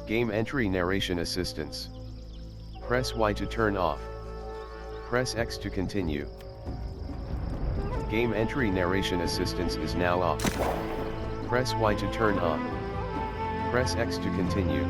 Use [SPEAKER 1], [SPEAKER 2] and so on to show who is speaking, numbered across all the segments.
[SPEAKER 1] Game entry narration assistance. Press Y to turn off. Press X to continue. Game entry narration assistance is now off. Press Y to turn on. Press X to continue.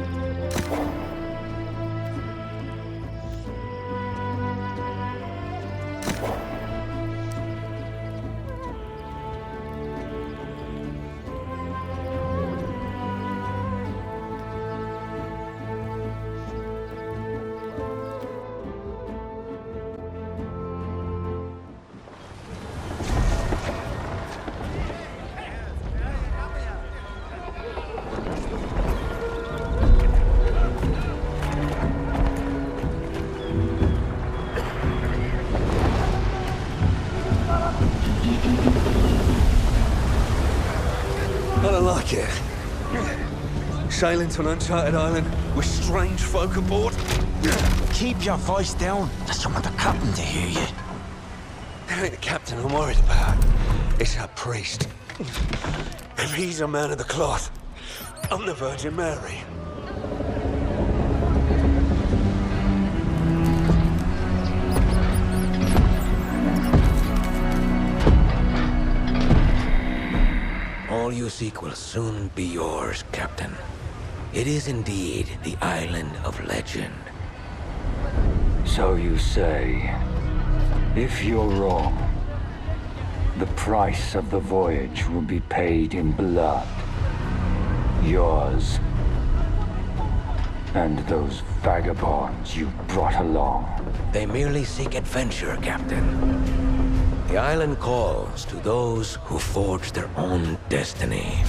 [SPEAKER 2] I don't like it. Sailing to an uncharted island with strange folk aboard.
[SPEAKER 3] Keep your voice down. I don't want the captain to hear you.
[SPEAKER 2] It ain't the captain I'm worried about. It's that priest. If he's a man of the cloth, I'm the Virgin Mary.
[SPEAKER 3] All you seek will soon be yours, Captain. It is indeed the island of legend.
[SPEAKER 4] So you say. If you're wrong, the price of the voyage will be paid in blood. Yours. And those vagabonds you brought along.
[SPEAKER 3] They merely seek adventure, Captain. The island calls to those who forge their own destiny.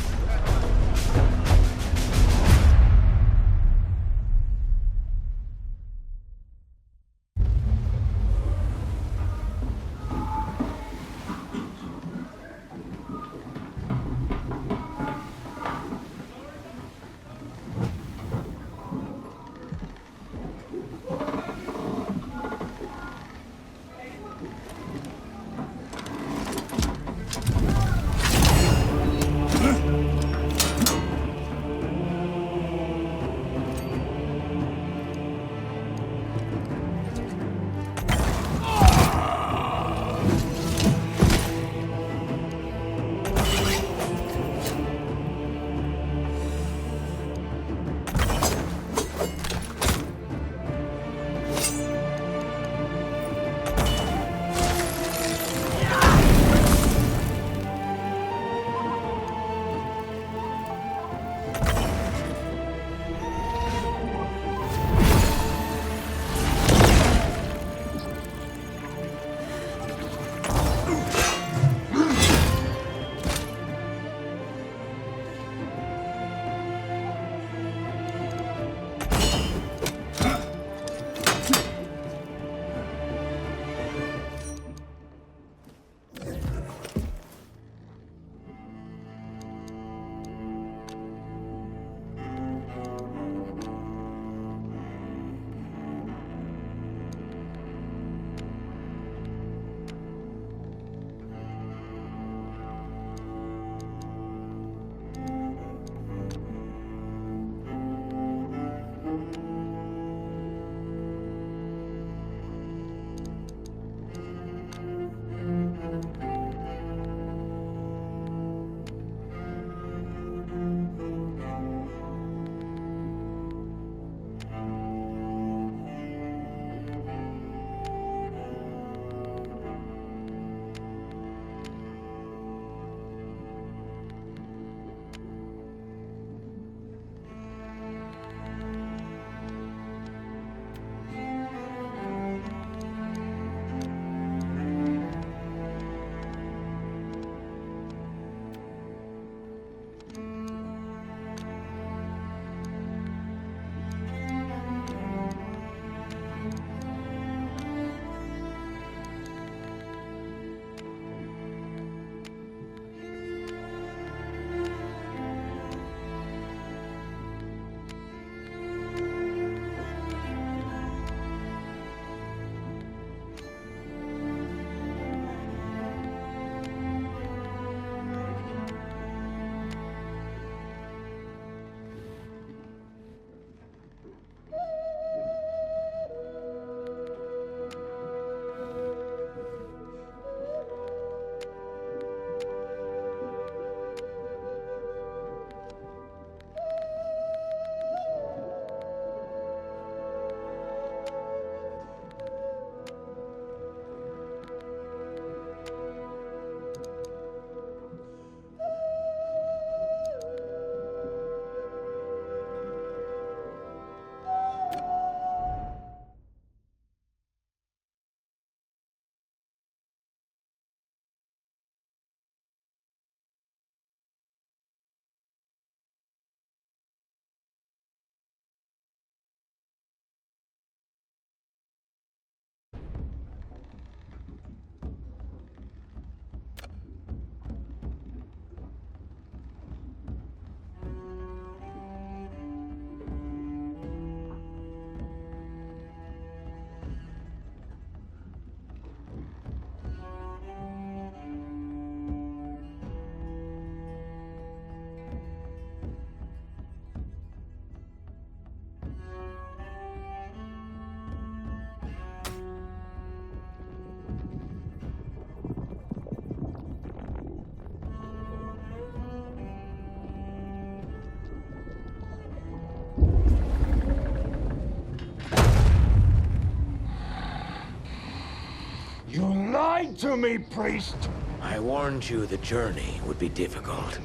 [SPEAKER 4] Listen to me, priest!
[SPEAKER 3] I warned you the journey would be difficult.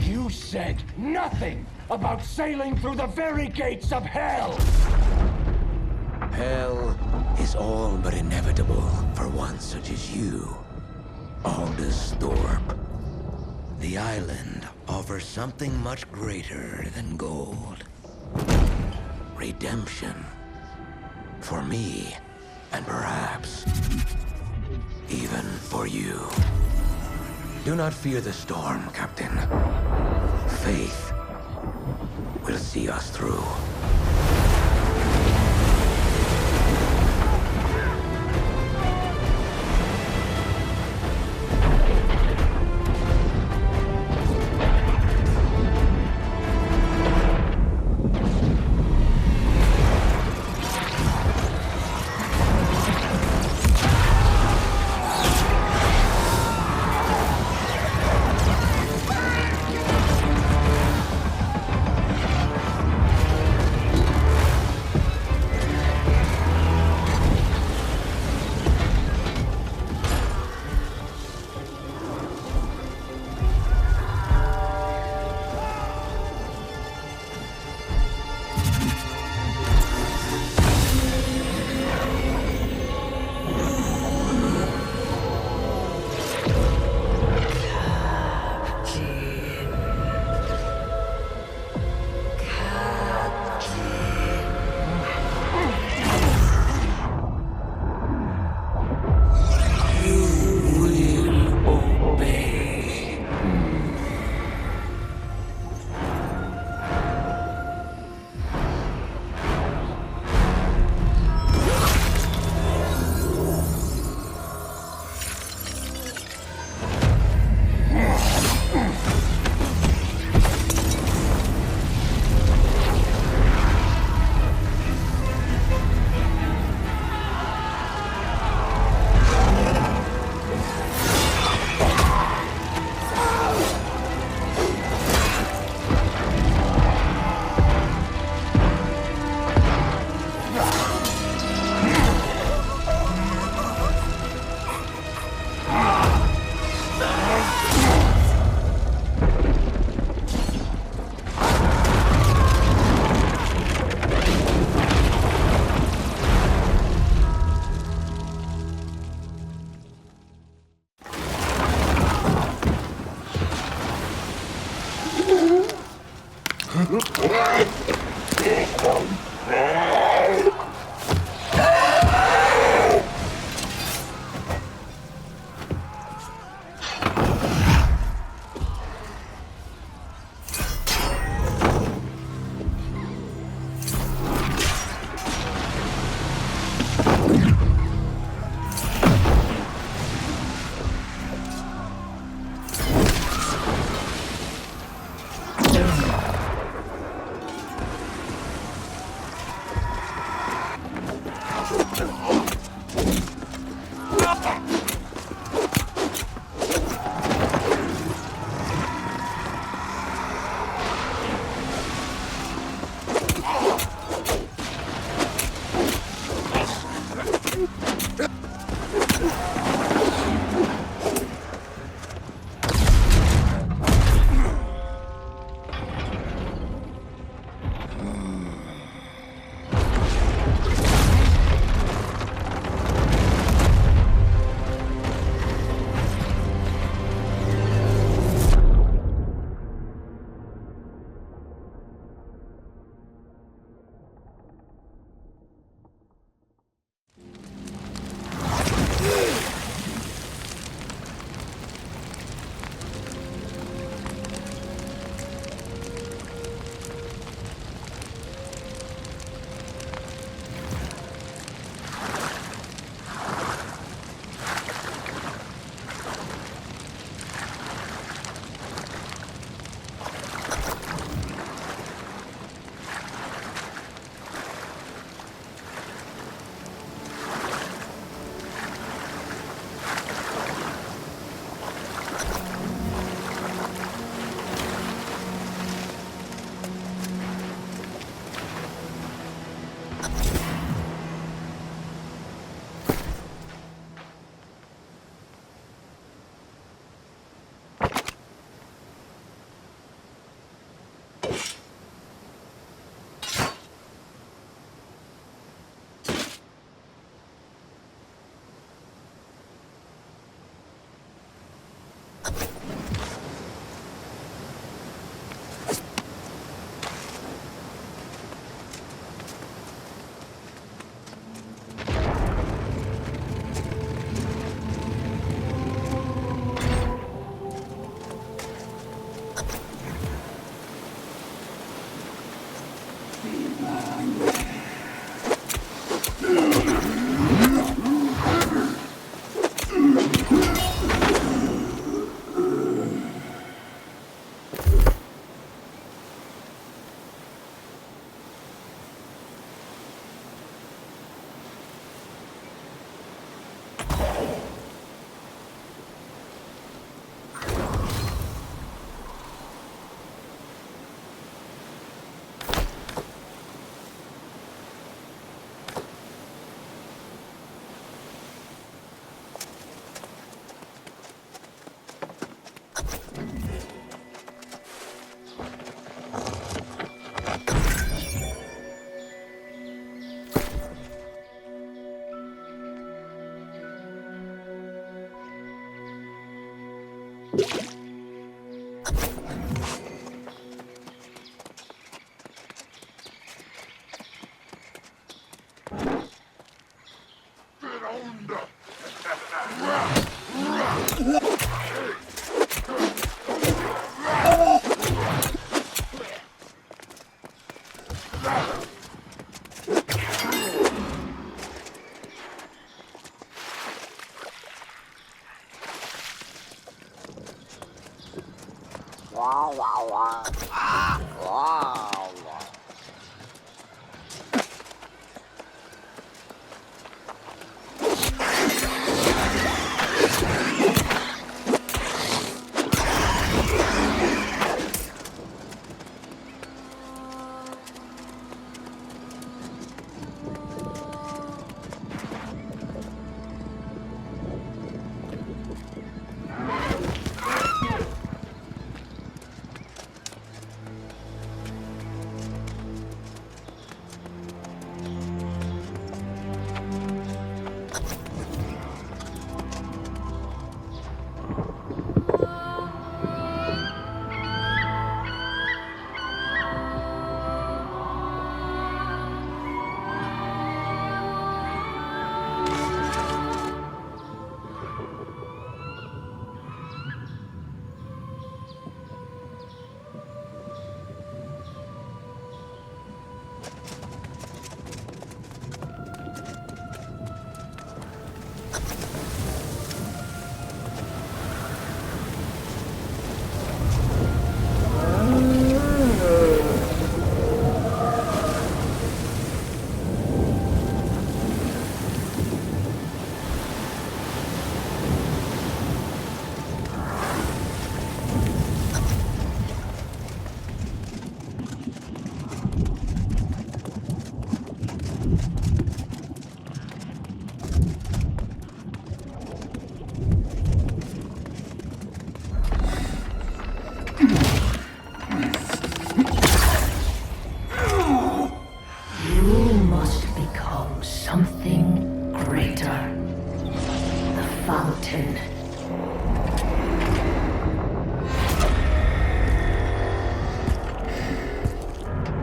[SPEAKER 4] You said nothing about sailing through the very gates of hell!
[SPEAKER 3] Hell is all but inevitable for one such as you, Aldous Thorpe. The island offers something much greater than gold. Redemption. For me, and perhaps even for you. Do not fear the storm, Captain. Faith will see us through.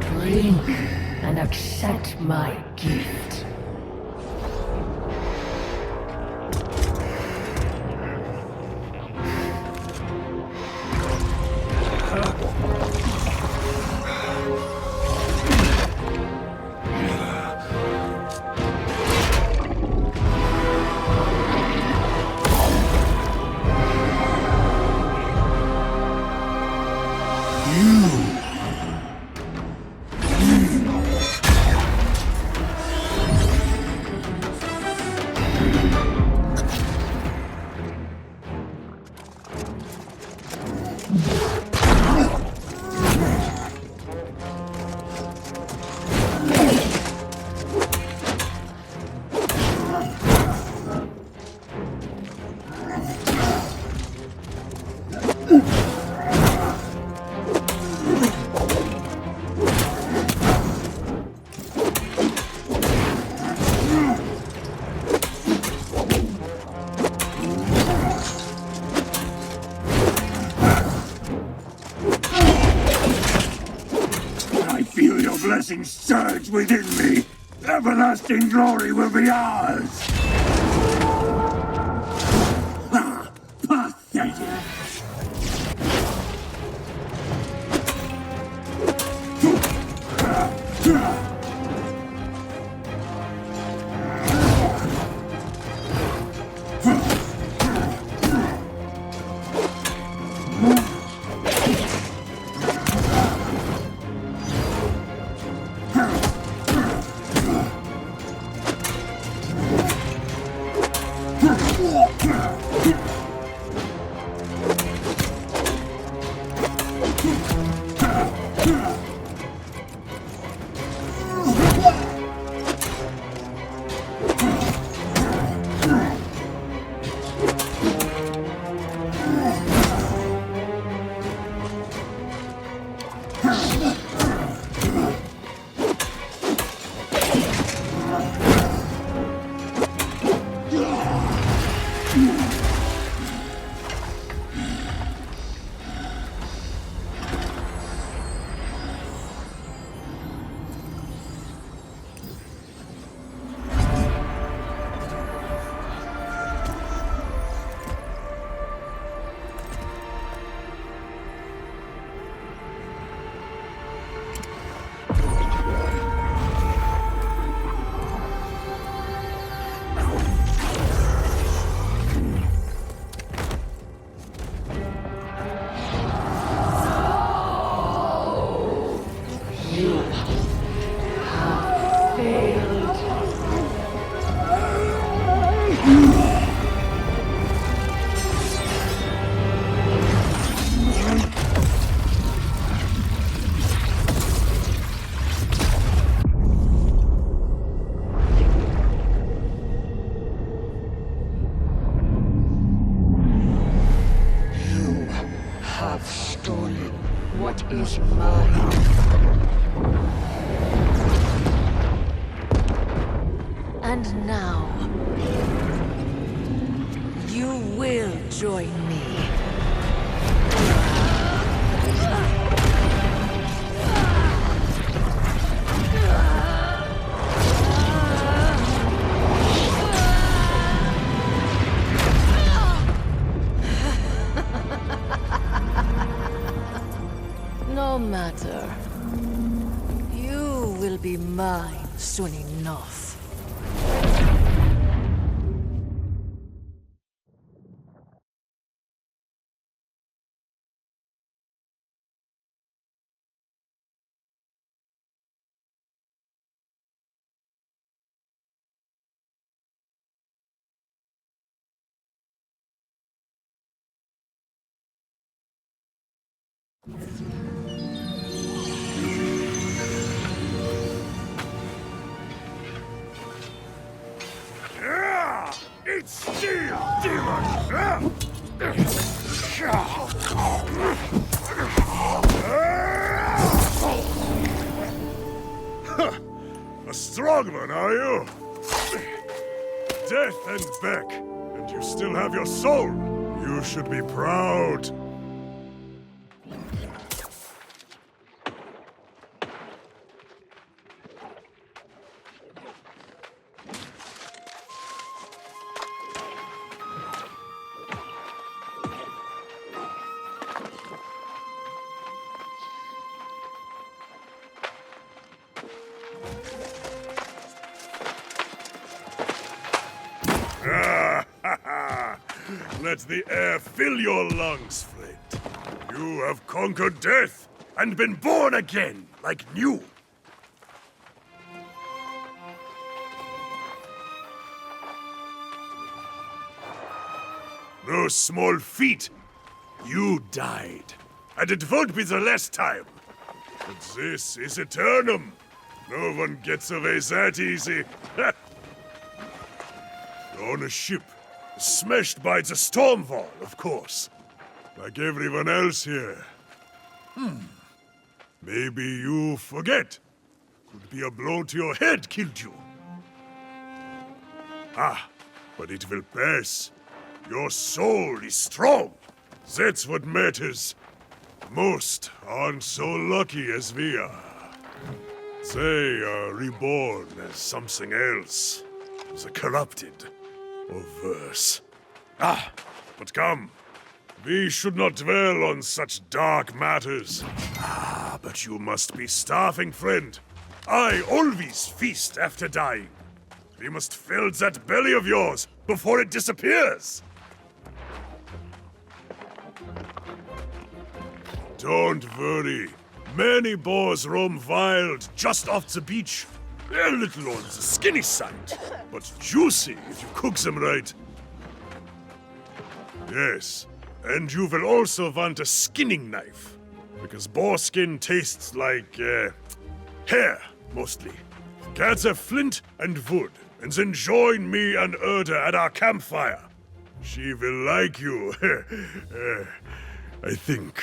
[SPEAKER 5] Drink and accept my gift.
[SPEAKER 6] I feel your blessings surge within me. Everlasting glory will be ours. Ah, pathetic.
[SPEAKER 5] join me. No matter. You will be mine soon enough.
[SPEAKER 6] It's steel, demon! A strong one, are you? Death and back, and you still have your soul. You should be proud. Let the air fill your lungs, friend. You have conquered death and been born again, like new. No small feat. You died, and it won't be the last time. But this is Aeternum. No one gets away that easy. On a ship, smashed by the storm wall, of course. Like everyone else here. Maybe you forget. Could be a blow to your head killed you. But it will pass. Your soul is strong. That's what matters. Most aren't so lucky as we are. They are reborn as something else. The corrupted. Or worse. But come. We should not dwell on such dark matters. But you must be starving, friend. I always feast after dying. We must fill that belly of yours before it disappears. Don't worry. Many boars roam wild just off the beach. They're a little on the skinny side, but juicy if you cook them right. Yes, and you will also want a skinning knife, because boar skin tastes like, hair, mostly. Gather flint and wood, and then join me and Erda at our campfire. She will like you, I think.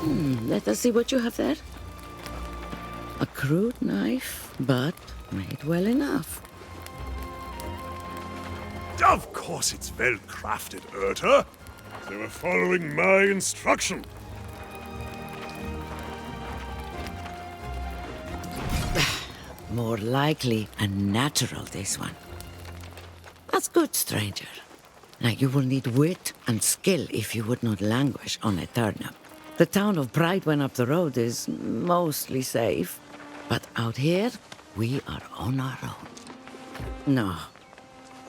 [SPEAKER 5] Let us see what you have there. A crude knife, but made well enough.
[SPEAKER 6] Of course it's well crafted, Urta. They were following my instruction.
[SPEAKER 5] More likely a natural, this one. That's good, stranger. Now you will need wit and skill if you would not languish on Aeternum. The town of Brightwen up the road is mostly safe, but out here, we are on our own. No,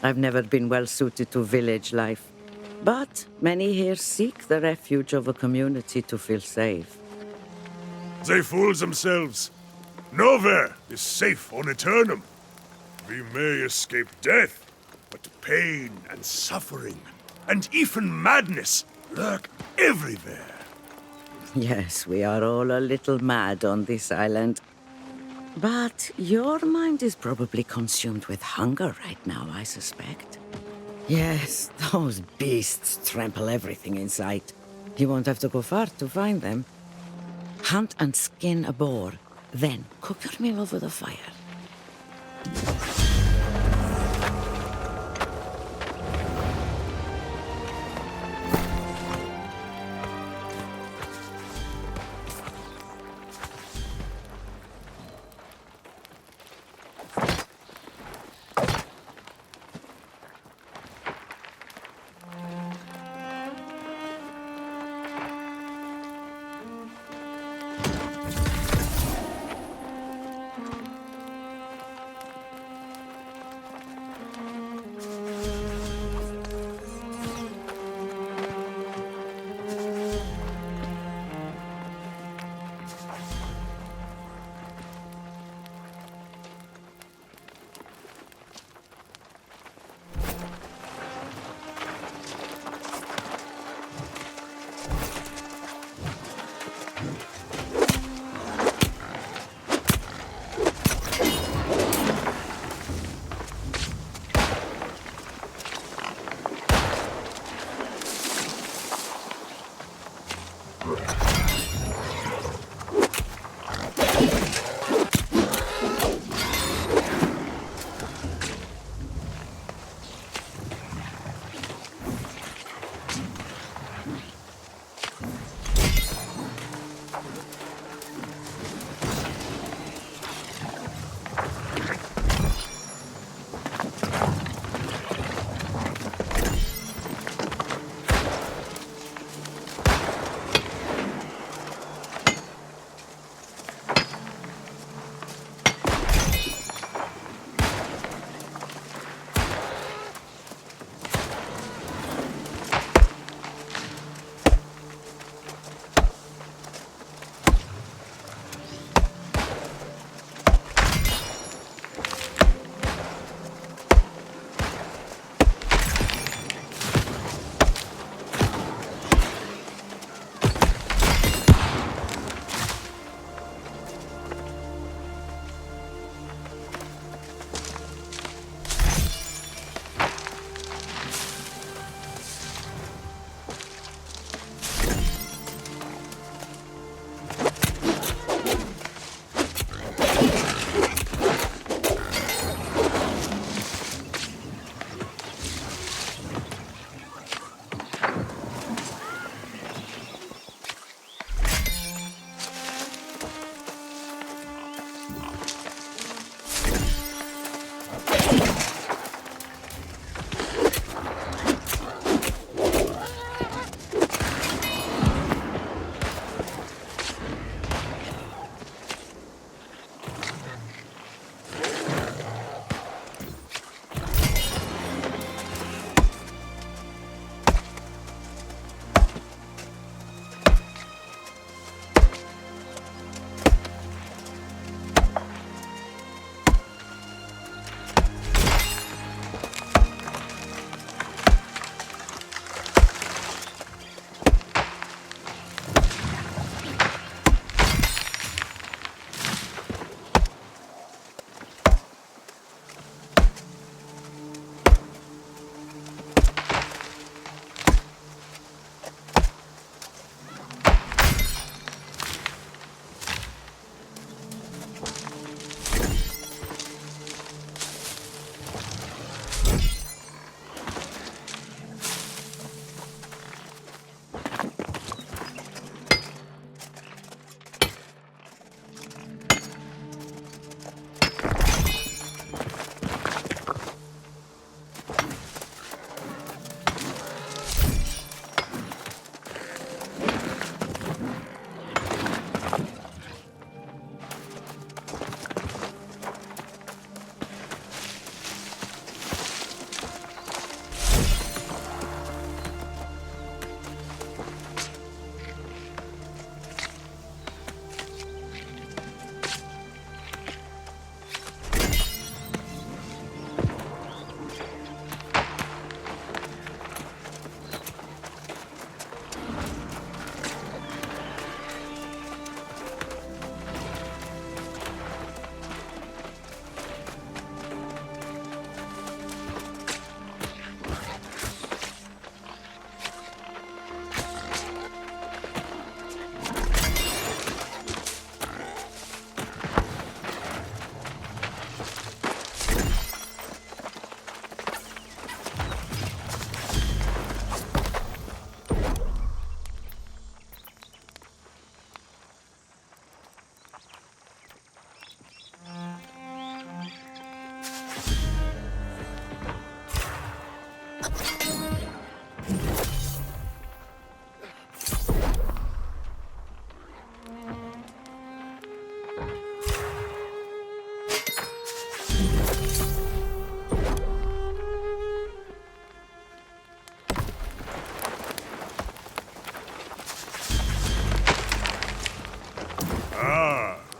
[SPEAKER 5] I've never been well suited to village life, but many here seek the refuge of a community to feel safe.
[SPEAKER 6] They fool themselves. Nowhere is safe on Aeternum. We may escape death, but pain and suffering, and even madness lurk everywhere.
[SPEAKER 5] Yes, we are all a little mad on this island. But your mind is probably consumed with hunger right now, I suspect. Yes, those beasts trample everything in sight. You won't have to go far to find them. Hunt and skin a boar, then cook your meal over the fire.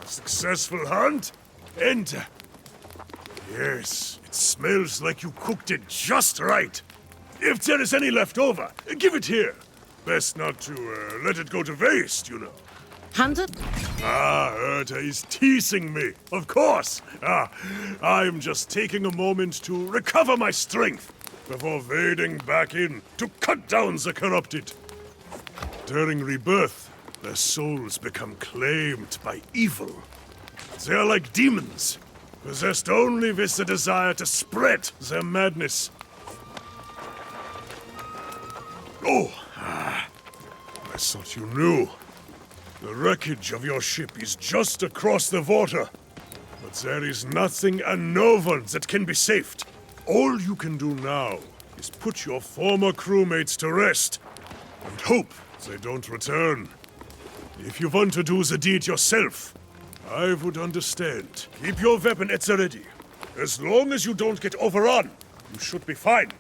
[SPEAKER 6] Successful hunt? Enter. Yes, it smells like you cooked it just right. If there is any left over, give it here. Best not to let it go to waste, you know.
[SPEAKER 5] Hunted?
[SPEAKER 6] Ah, Herta is teasing me. Of course. I'm just taking a moment to recover my strength before wading back in to cut down the corrupted. During rebirth, their souls become claimed by evil. They are like demons, possessed only with the desire to spread their madness. Oh, I thought you knew. The wreckage of your ship is just across the water. But there is nothing and no one that can be saved. All you can do now is put your former crewmates to rest and hope they don't return. If you want to do the deed yourself, I would understand. Keep your weapon at the ready. As long as you don't get overrun, you should be fine.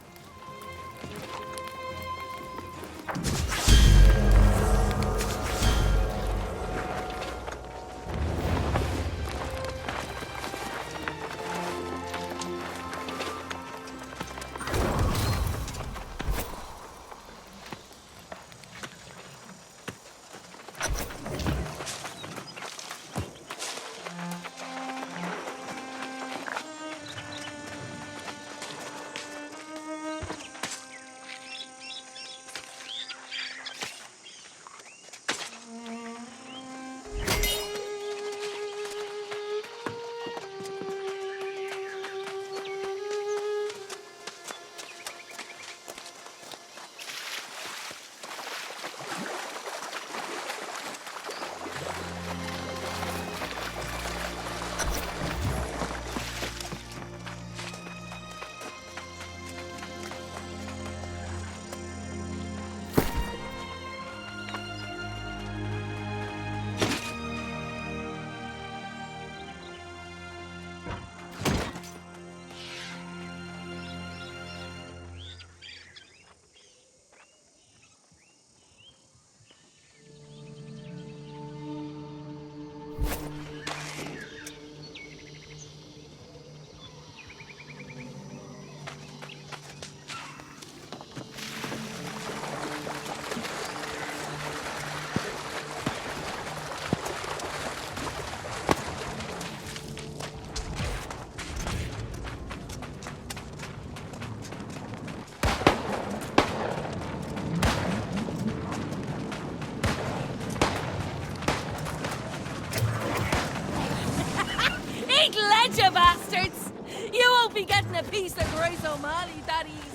[SPEAKER 7] You bastards! You won't be getting a piece of Grace O'Malley that easy.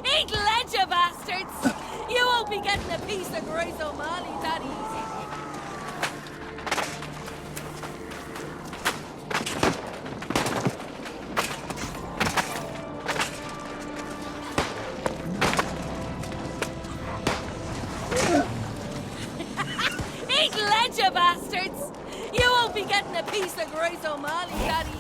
[SPEAKER 7] Eat lead, you bastards! You won't be getting a piece of Grace O'Malley that easy. Eat lead, you bastards! You won't be getting a piece of Grace O'Malley that easy.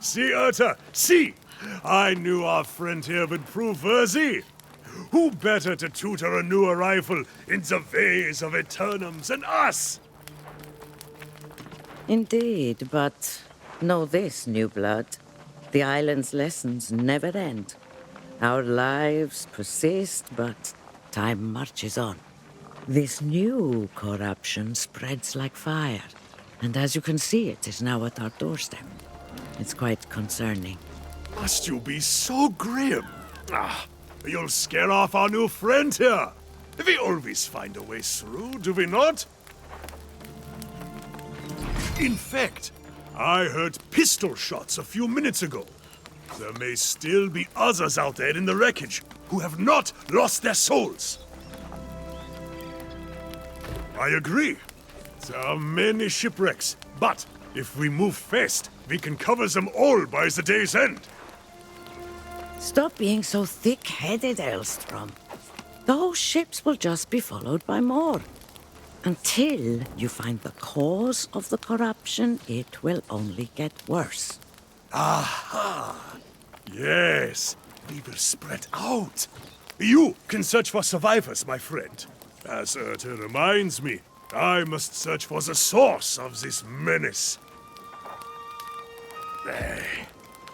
[SPEAKER 6] See, Urta, see! I knew our friend here would prove worthy. Who better to tutor a new arrival in the ways of Aeternum than us?
[SPEAKER 5] Indeed, but know this, new blood. The island's lessons never end. Our lives persist, but time marches on. This new corruption spreads like fire, and as you can see, it is now at our doorstep. It's quite concerning.
[SPEAKER 6] Must you be so grim? You'll scare off our new friend here. We always find a way through, do we not? In fact, I heard pistol shots a few minutes ago. There may still be others out there in the wreckage who have not lost their souls. I agree. There are many shipwrecks, but if we move fast, we can cover them all by the day's end.
[SPEAKER 5] Stop being so thick-headed, Elstrom. Those ships will just be followed by more. Until you find the cause of the corruption, it will only get worse.
[SPEAKER 6] Aha! Yes, we will spread out. You can search for survivors, my friend. As Urta reminds me, I must search for the source of this menace.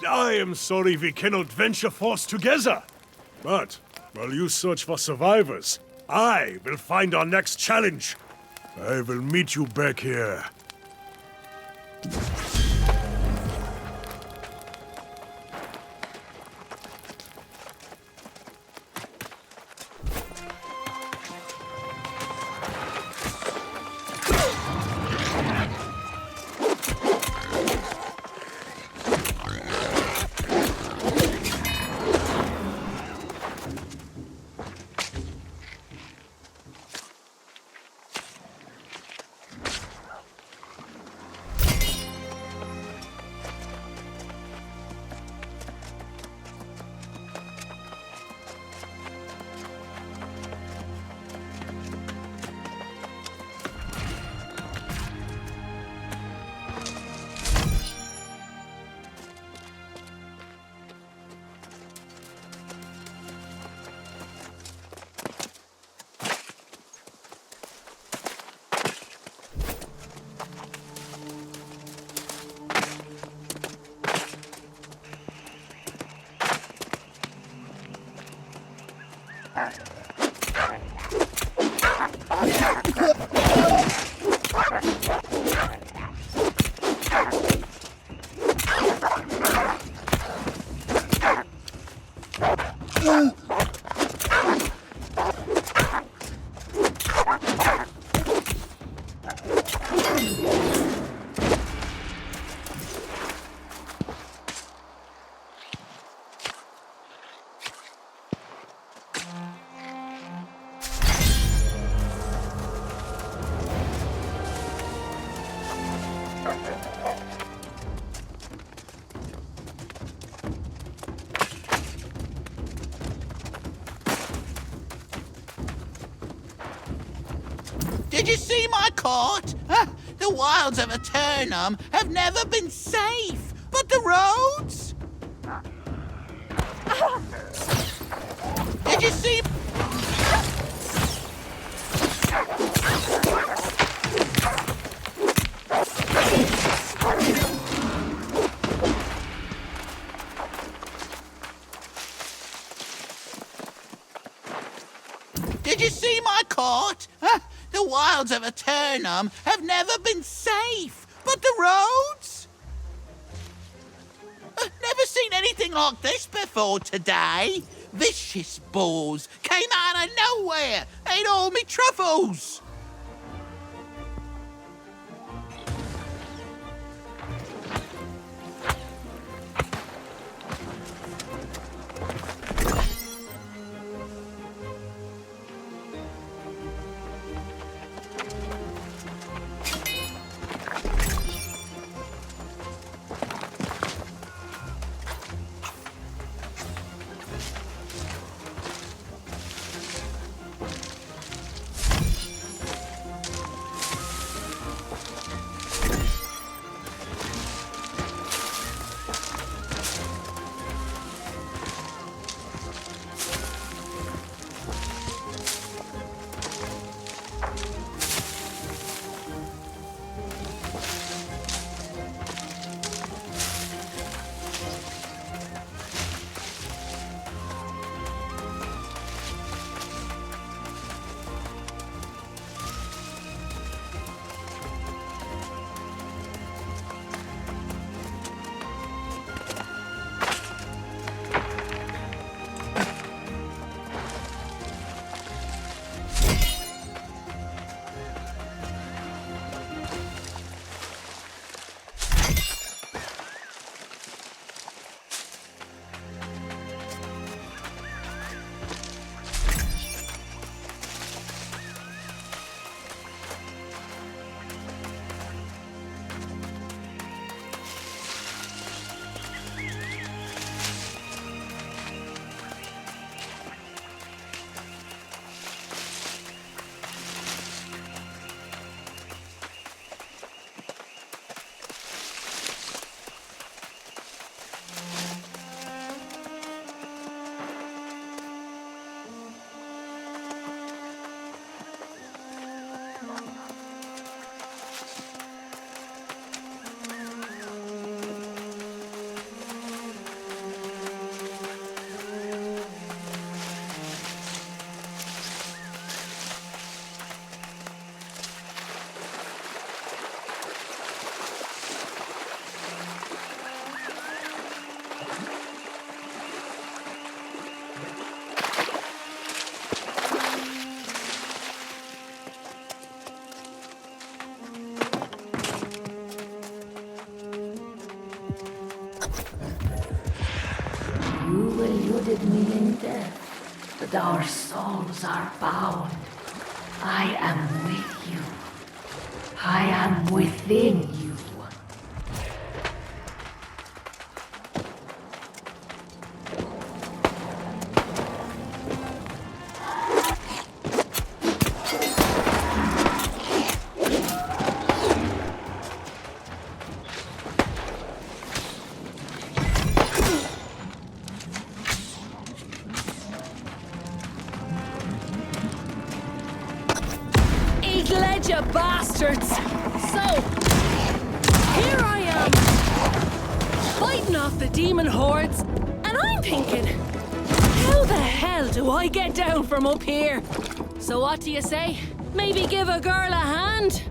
[SPEAKER 6] I am sorry we cannot venture forth together. But while you search for survivors, I will find our next challenge. I will meet you back here.
[SPEAKER 8] Did you see my court? The wilds of Aeternum have never been safe, but the roads? Did you see... Did you see my court? The wilds of Aeternum have never been safe, but the roads? Never seen anything like this before today. Vicious bulls came out of nowhere, ate all me truffles.
[SPEAKER 9] You eluded me in death, but our souls are bound. I am with you. I am within you.
[SPEAKER 7] You bastards! So, here I am, fighting off the demon hordes, and I'm thinking, how the hell do I get down from up here? So what do you say? Maybe give a girl a hand?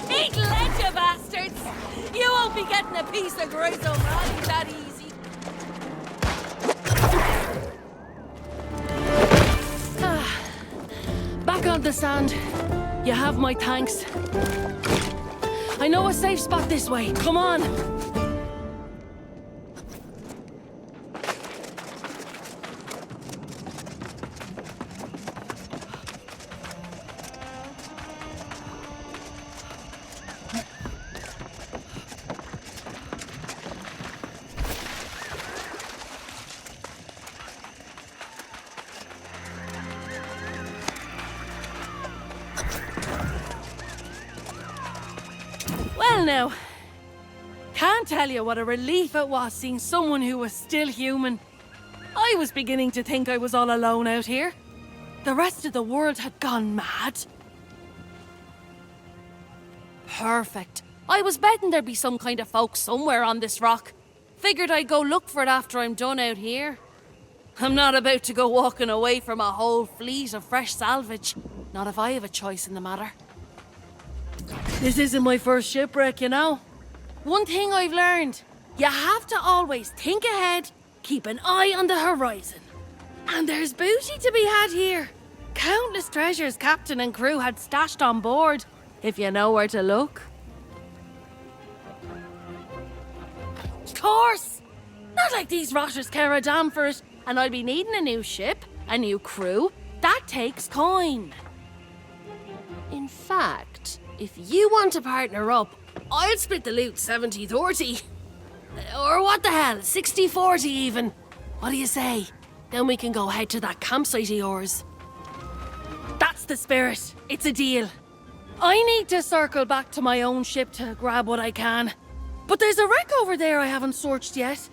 [SPEAKER 7] Eat lead, you bastards! You won't be getting a piece of Grace O'Malley that easy. Back on the sand. You have my thanks. I know a safe spot this way. Come on. Well now, can't tell you what a relief it was seeing someone who was still human. I was beginning to think I was all alone out here. The rest of the world had gone mad. Perfect. I was betting there'd be some kind of folk somewhere on this rock. Figured I'd go look for it after I'm done out here. I'm not about to go walking away from a whole fleet of fresh salvage. Not if I have a choice in the matter. This isn't my first shipwreck, you know. One thing I've learned, you have to always think ahead, keep an eye on the horizon. And there's booty to be had here. Countless treasures captain and crew had stashed on board, if you know where to look. Of course! Not like these rotters care a damn for it, and I'll be needing a new ship, a new crew. That takes coin. In fact, if you want to partner up, I'll split the loot 70-30. Or what the hell, 60-40 even. What do you say? Then we can go head to that campsite of yours. That's the spirit. It's a deal. I need to circle back to my own ship to grab what I can. But there's a wreck over there I haven't searched yet.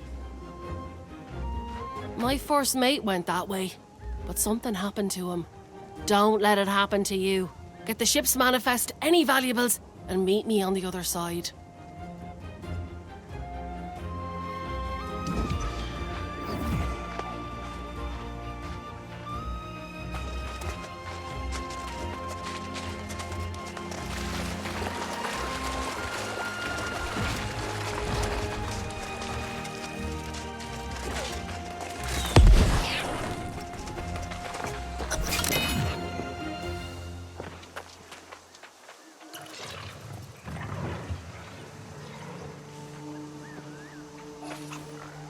[SPEAKER 7] My first mate went that way, but something happened to him. Don't let it happen to you. Get the ship's manifest, any valuables, and meet me on the other side.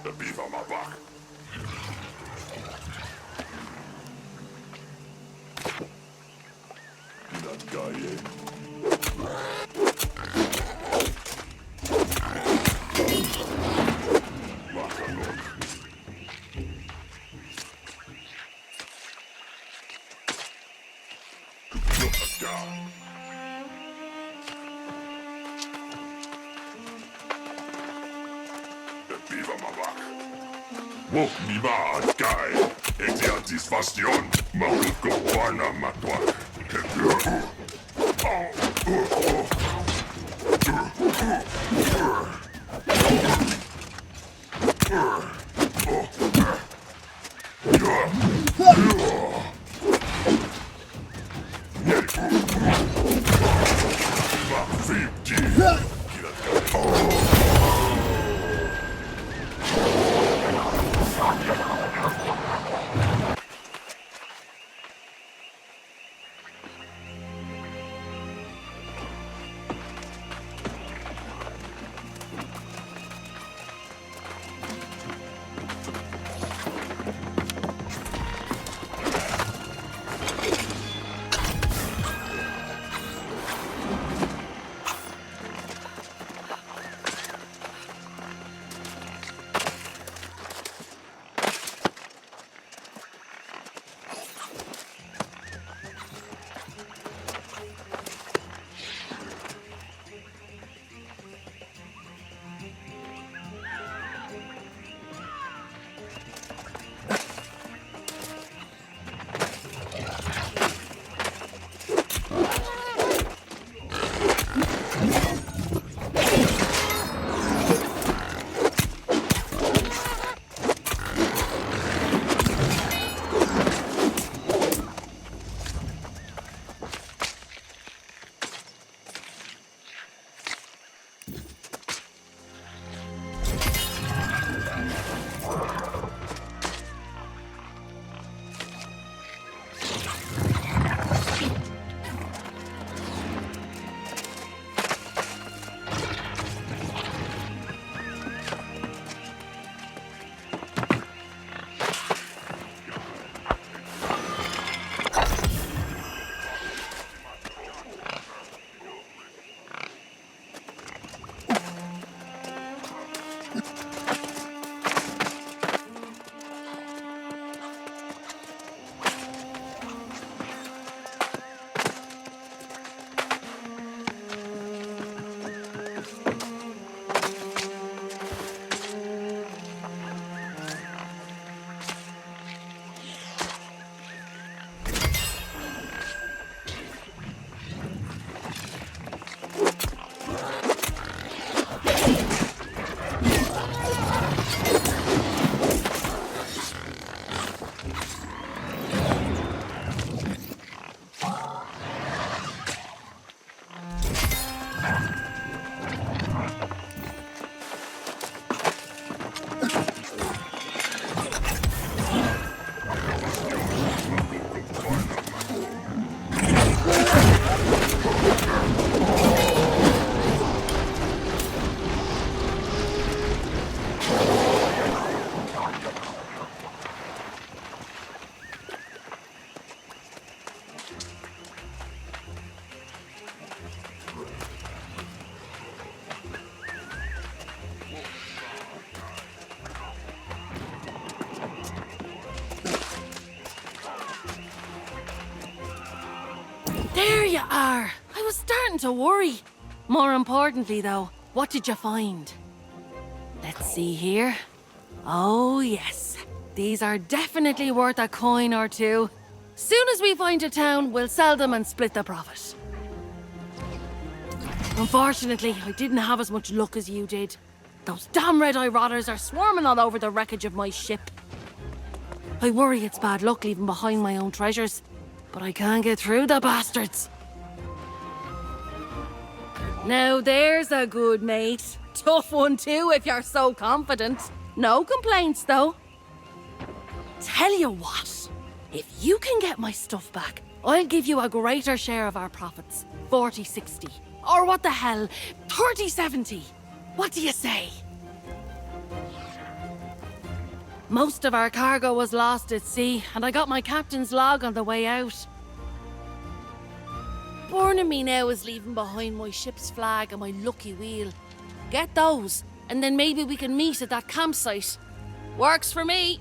[SPEAKER 6] The beef on my back. That guy, down. Viva ma back. Woke mi bad guy. Satisfaction. Maruko wana matwa.
[SPEAKER 7] There you are. I was starting to worry. More importantly, though, what did you find? Let's see here. Oh, yes. These are definitely worth a coin or two. Soon as we find a town, we'll sell them and split the profit. Unfortunately, I didn't have as much luck as you did. Those damn red-eye rotters are swarming all over the wreckage of my ship. I worry it's bad luck leaving behind my own treasures, but I can't get through the bastards. Now there's a good mate. Tough one too, if you're so confident. No complaints, though. Tell you what, if you can get my stuff back, I'll give you a greater share of our profits. 40-60. Or what the hell, 30-70. What do you say? Most of our cargo was lost at sea, and I got my captain's log on the way out. Burning me now is leaving behind my ship's flag and my lucky wheel. Get those, and then maybe we can meet at that campsite. Works for me.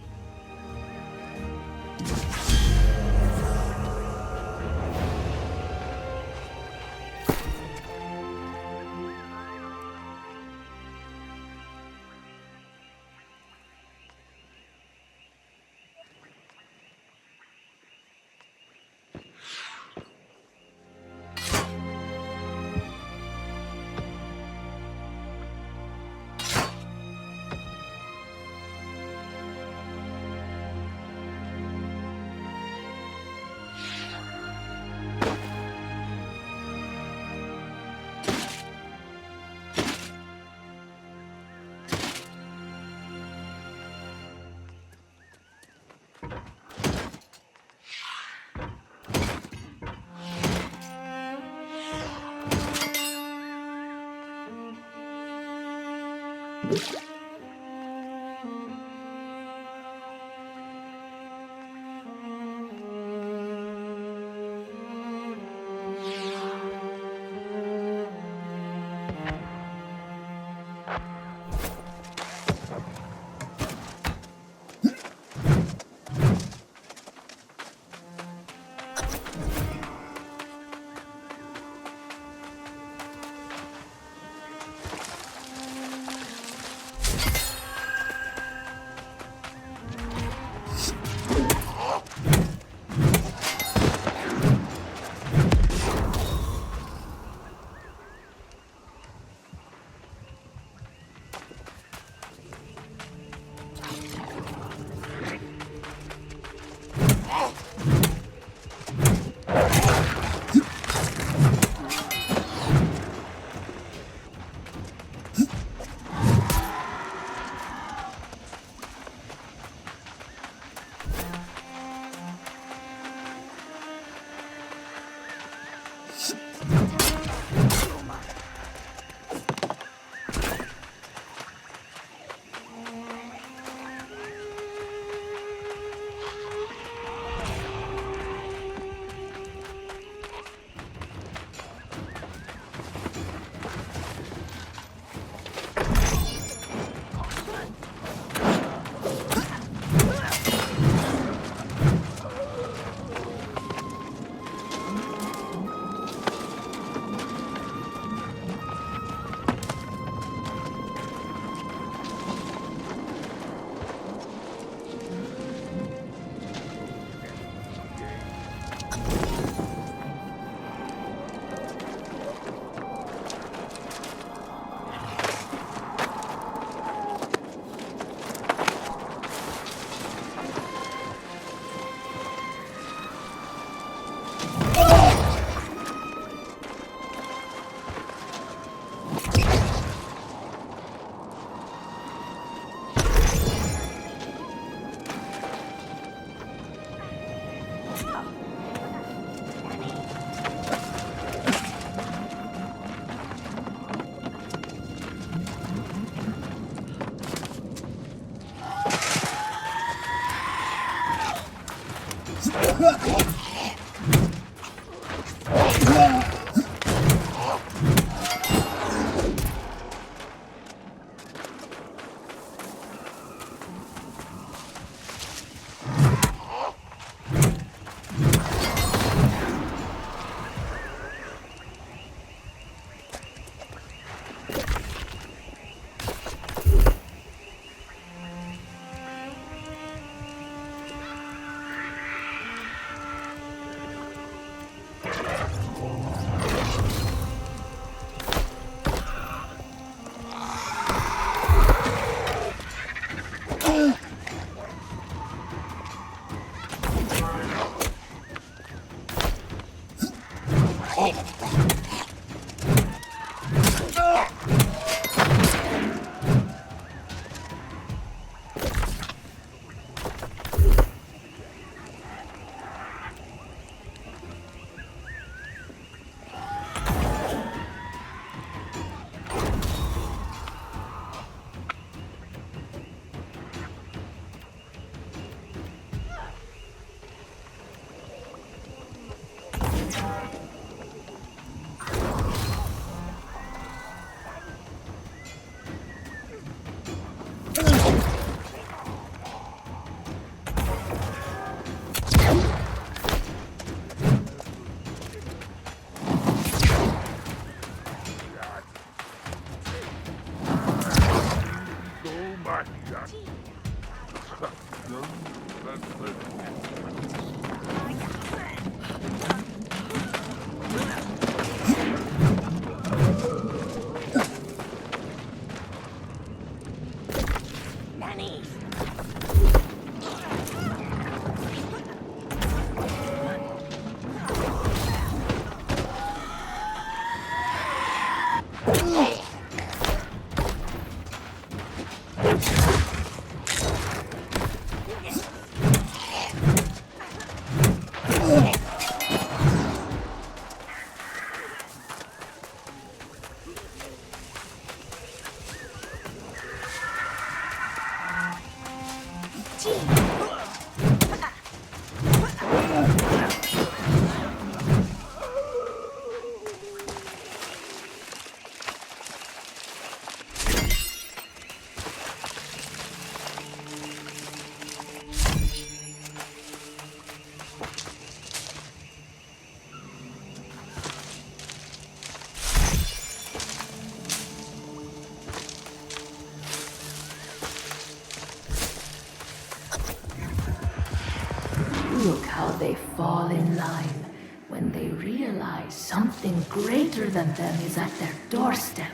[SPEAKER 9] Look how they fall in line when they realize something greater than them is at their doorstep.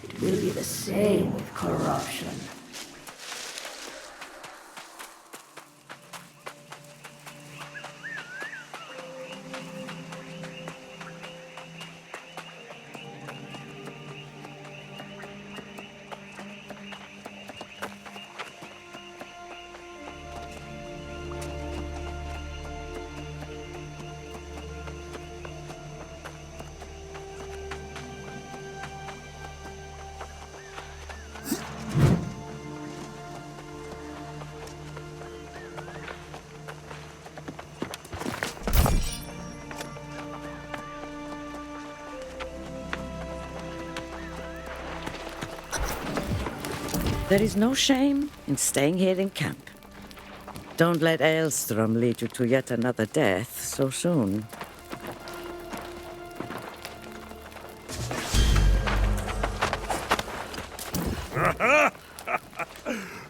[SPEAKER 9] It will be the same with corruption.
[SPEAKER 5] There is no shame in staying here in camp. Don't let Aelstrom lead you to yet another death so soon.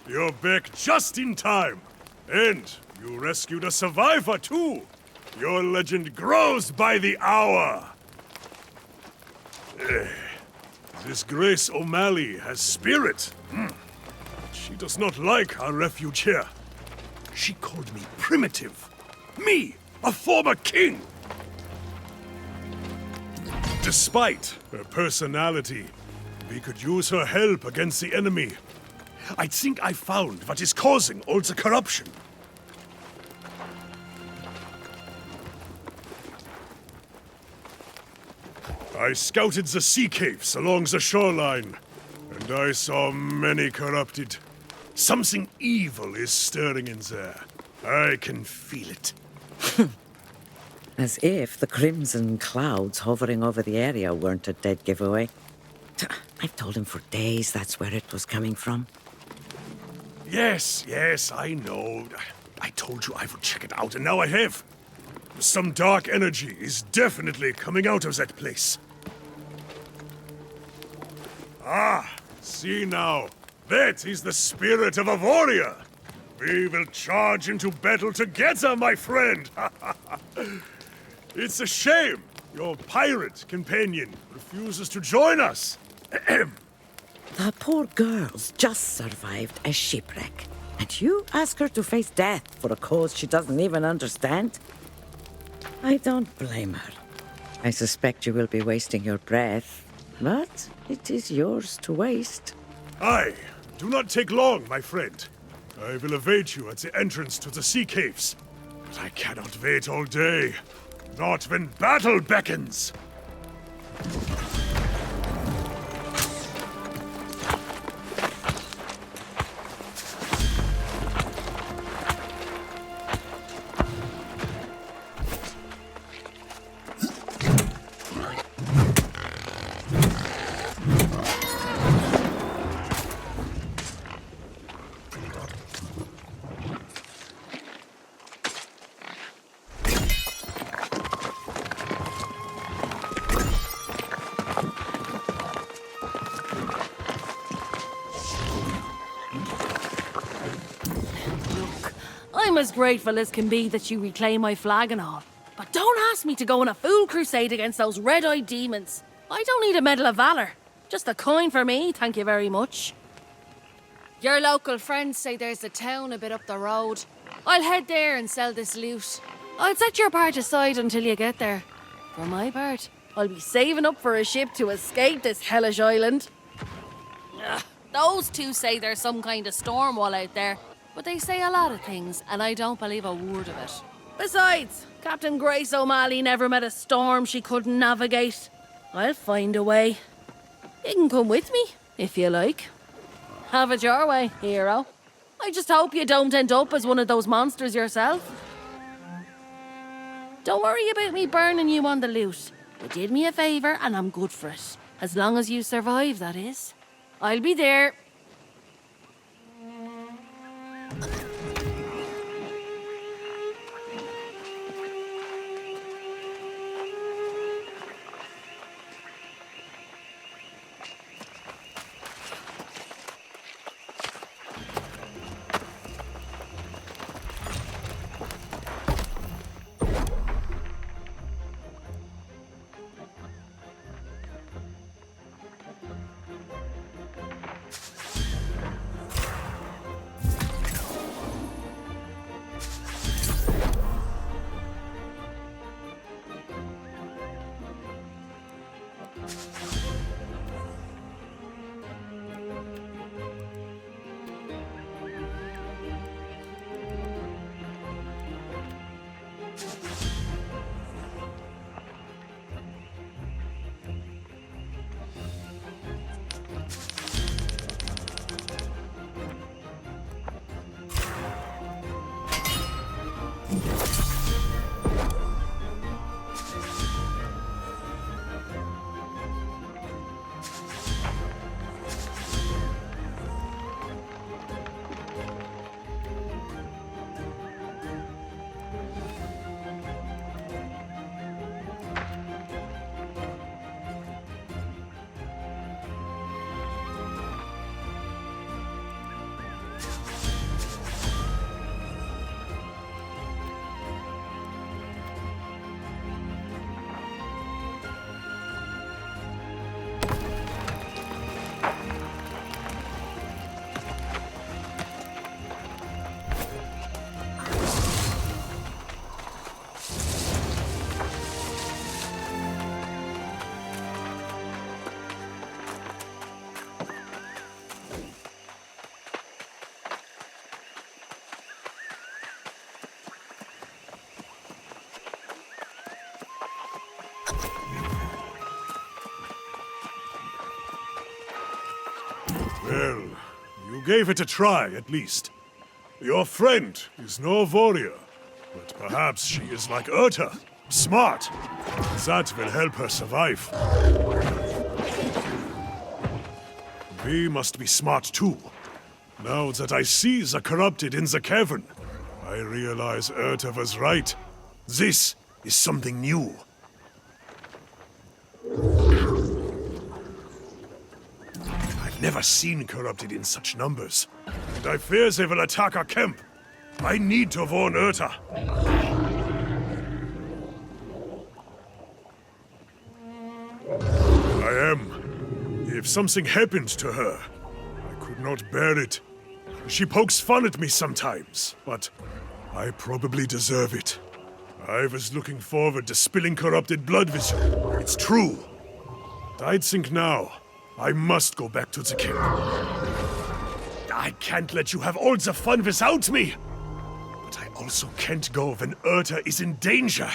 [SPEAKER 6] You're back just in time. And you rescued a survivor, too. Your legend grows by the hour. This Grace O'Malley has spirit. She does not like our refuge here. She called me primitive. Me, a former king. Despite her personality, we could use her help against the enemy. I think I found what is causing all the corruption. I scouted the sea caves along the shoreline, and I saw many corrupted. Something evil is stirring in there. I can feel it.
[SPEAKER 5] As if the crimson clouds hovering over the area weren't a dead giveaway. I've told him for days that's where it was coming from.
[SPEAKER 6] Yes, I know. I told you I would check it out, and now I have. Some dark energy is definitely coming out of that place. Ah, see now. That is the spirit of a warrior. We will charge into battle together, my friend. It's a shame your pirate companion refuses to join us.
[SPEAKER 5] The poor girl's just survived a shipwreck. And you ask her to face death for a cause she doesn't even understand? I don't blame her. I suspect you will be wasting your breath, but it is yours to waste.
[SPEAKER 6] Aye, do not take long, my friend. I will await you at the entrance to the sea caves. But I cannot wait all day. Not when battle beckons.
[SPEAKER 7] I'm as grateful as can be that you reclaim my flag and all. But don't ask me to go on a fool crusade against those red-eyed demons. I don't need a Medal of Valor. Just a coin for me, thank you very much. Your local friends say there's a town a bit up the road. I'll head there and sell this loot. I'll set your part aside until you get there. For my part, I'll be saving up for a ship to escape this hellish island. Ugh, those two say there's some kind of storm wall out there. But they say a lot of things, and I don't believe a word of it. Besides, Captain Grace O'Malley never met a storm she couldn't navigate. I'll find a way. You can come with me, if you like. Have it your way, hero. I just hope you don't end up as one of those monsters yourself. Don't worry about me burning you on the loot. You did me a favour, and I'm good for it. As long as you survive, that is. I'll be there.
[SPEAKER 6] Well, you gave it a try, at least. Your friend is no warrior, but perhaps she is like Urta, smart. That will help her survive. We must be smart too. Now that I see the corrupted in the cavern, I realize Urta was right. This is something new. I've never seen corrupted in such numbers, and I fear they will attack our camp. I need to warn Urta. I am. If something happened to her, I could not bear it. She pokes fun at me sometimes, but I probably deserve it. I was looking forward to spilling corrupted blood with you. It's true. But I'd think now, I must go back to the camp. I can't let you have all the fun without me. But I also can't go when Urta is in danger.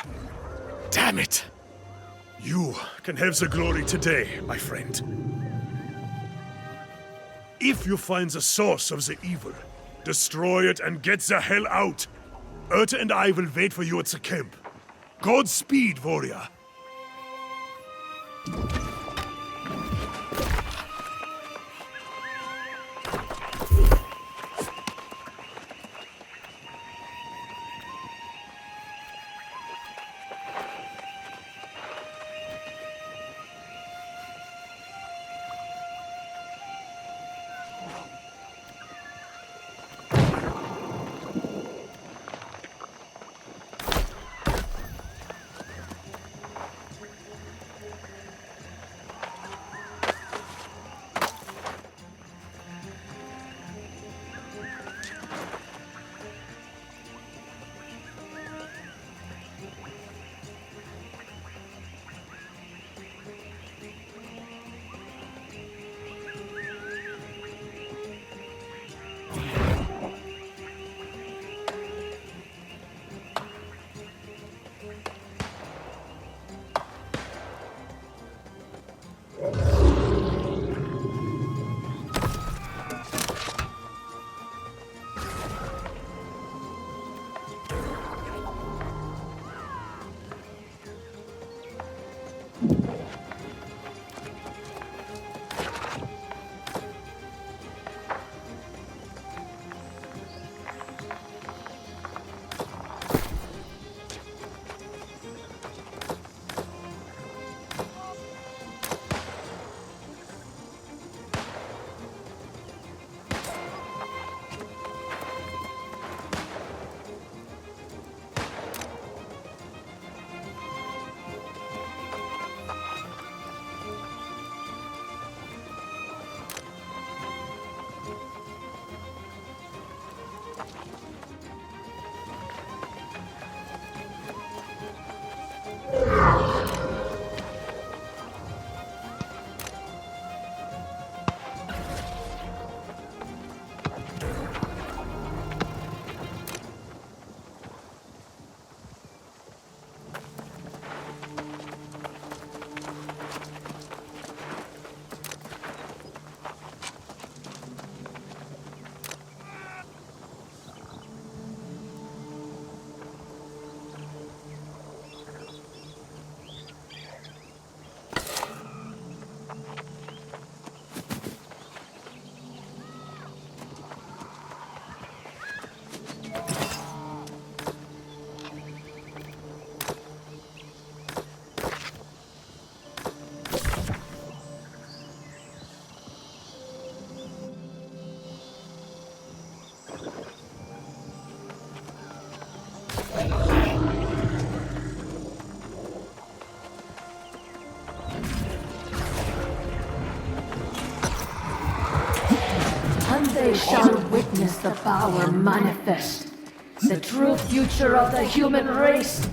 [SPEAKER 6] Damn it. You can have the glory today, my friend. If you find the source of the evil, destroy it and get the hell out. Urta and I will wait for you at the camp. Godspeed, warrior.
[SPEAKER 9] They shall witness the power manifest, the true future of the human race.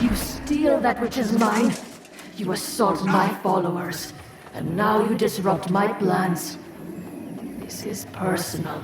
[SPEAKER 9] You steal that which is mine. You assault my followers. And now you disrupt my plans. This is personal.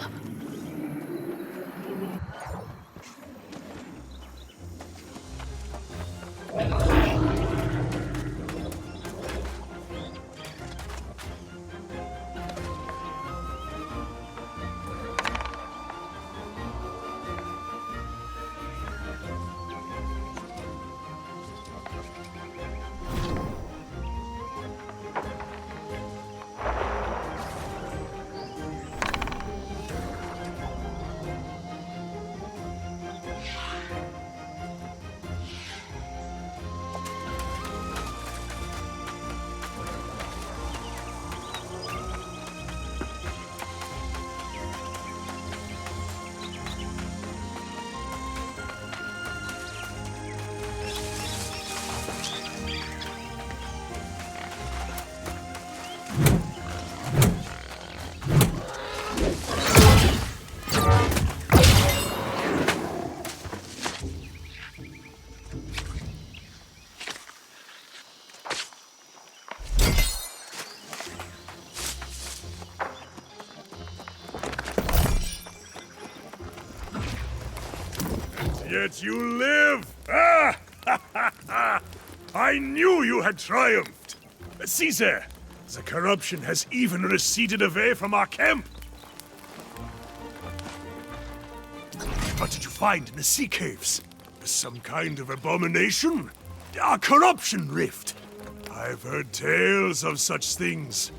[SPEAKER 6] Yet you live! Ah! I knew you had triumphed! Caesar, the corruption has even receded away from our camp! What did you find in the sea caves? Some kind of abomination? A corruption rift? I've heard tales of such things.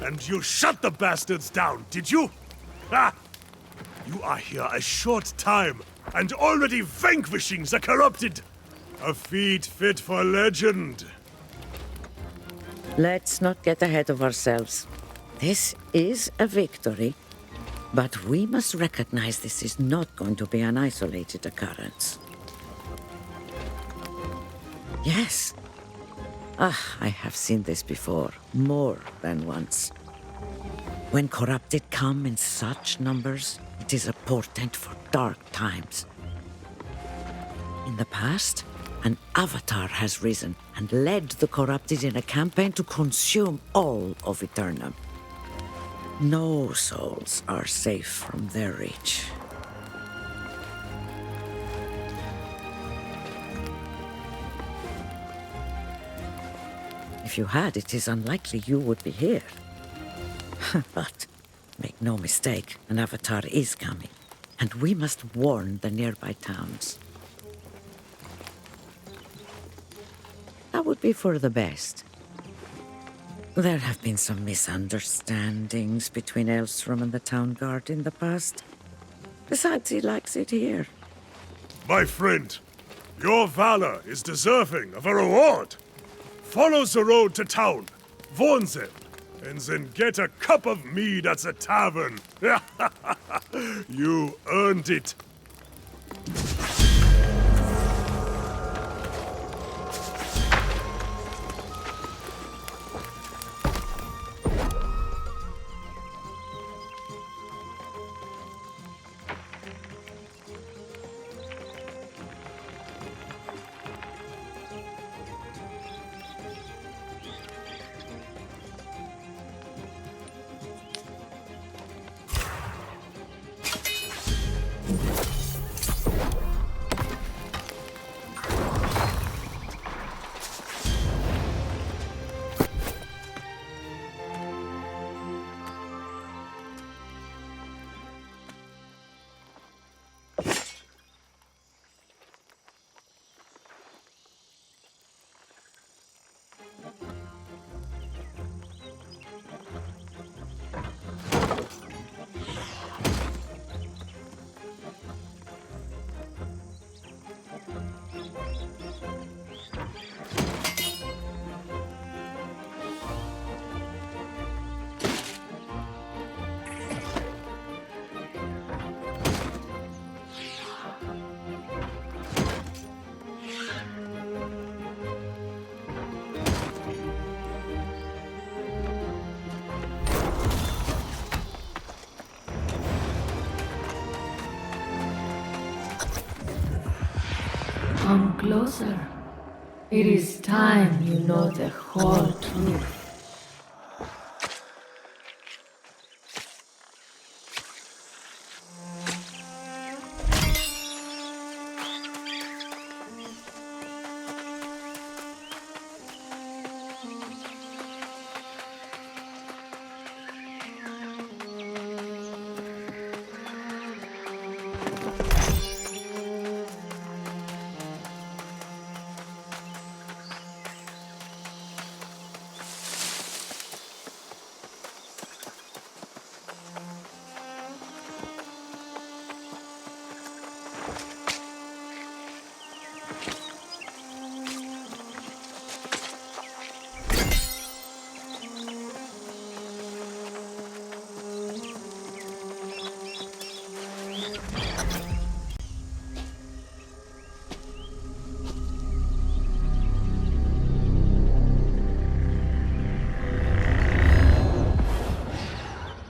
[SPEAKER 6] And you shut the bastards down, did you? Ha! You are here a short time, and already vanquishing the corrupted! A feat fit for legend.
[SPEAKER 5] Let's not get ahead of ourselves. This is a victory, but we must recognize this is not going to be an isolated occurrence. Yes. I have seen this before, more than once. When corrupted come in such numbers, it is a portent for dark times. In the past, an avatar has risen and led the corrupted in a campaign to consume all of Aeternum. No souls are safe from their reach. If you had, it is unlikely you would be here. But make no mistake, an avatar is coming, and we must warn the nearby towns. That would be for the best. There have been some misunderstandings between Elstrom and the town guard in the past. Besides, he likes it here.
[SPEAKER 6] My friend, your valor is deserving of a reward. Follow the road to town, warn them, and then get a cup of mead at the tavern. You earned it.
[SPEAKER 9] Come closer. It is time you know the whole truth.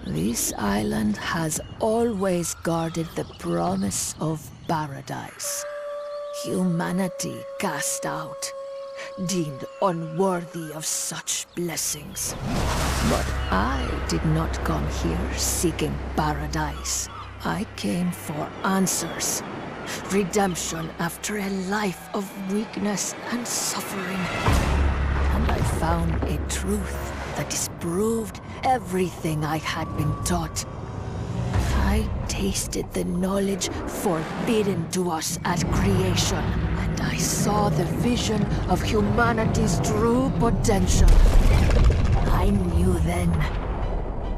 [SPEAKER 9] This island has always guarded the promise of paradise. Humanity cast out, deemed unworthy of such blessings. But I did not come here seeking paradise. I came for answers. Redemption after a life of weakness and suffering. And I found a truth that disproved everything I had been taught. I tasted the knowledge forbidden to us at creation, and I saw the vision of humanity's true potential. I knew then,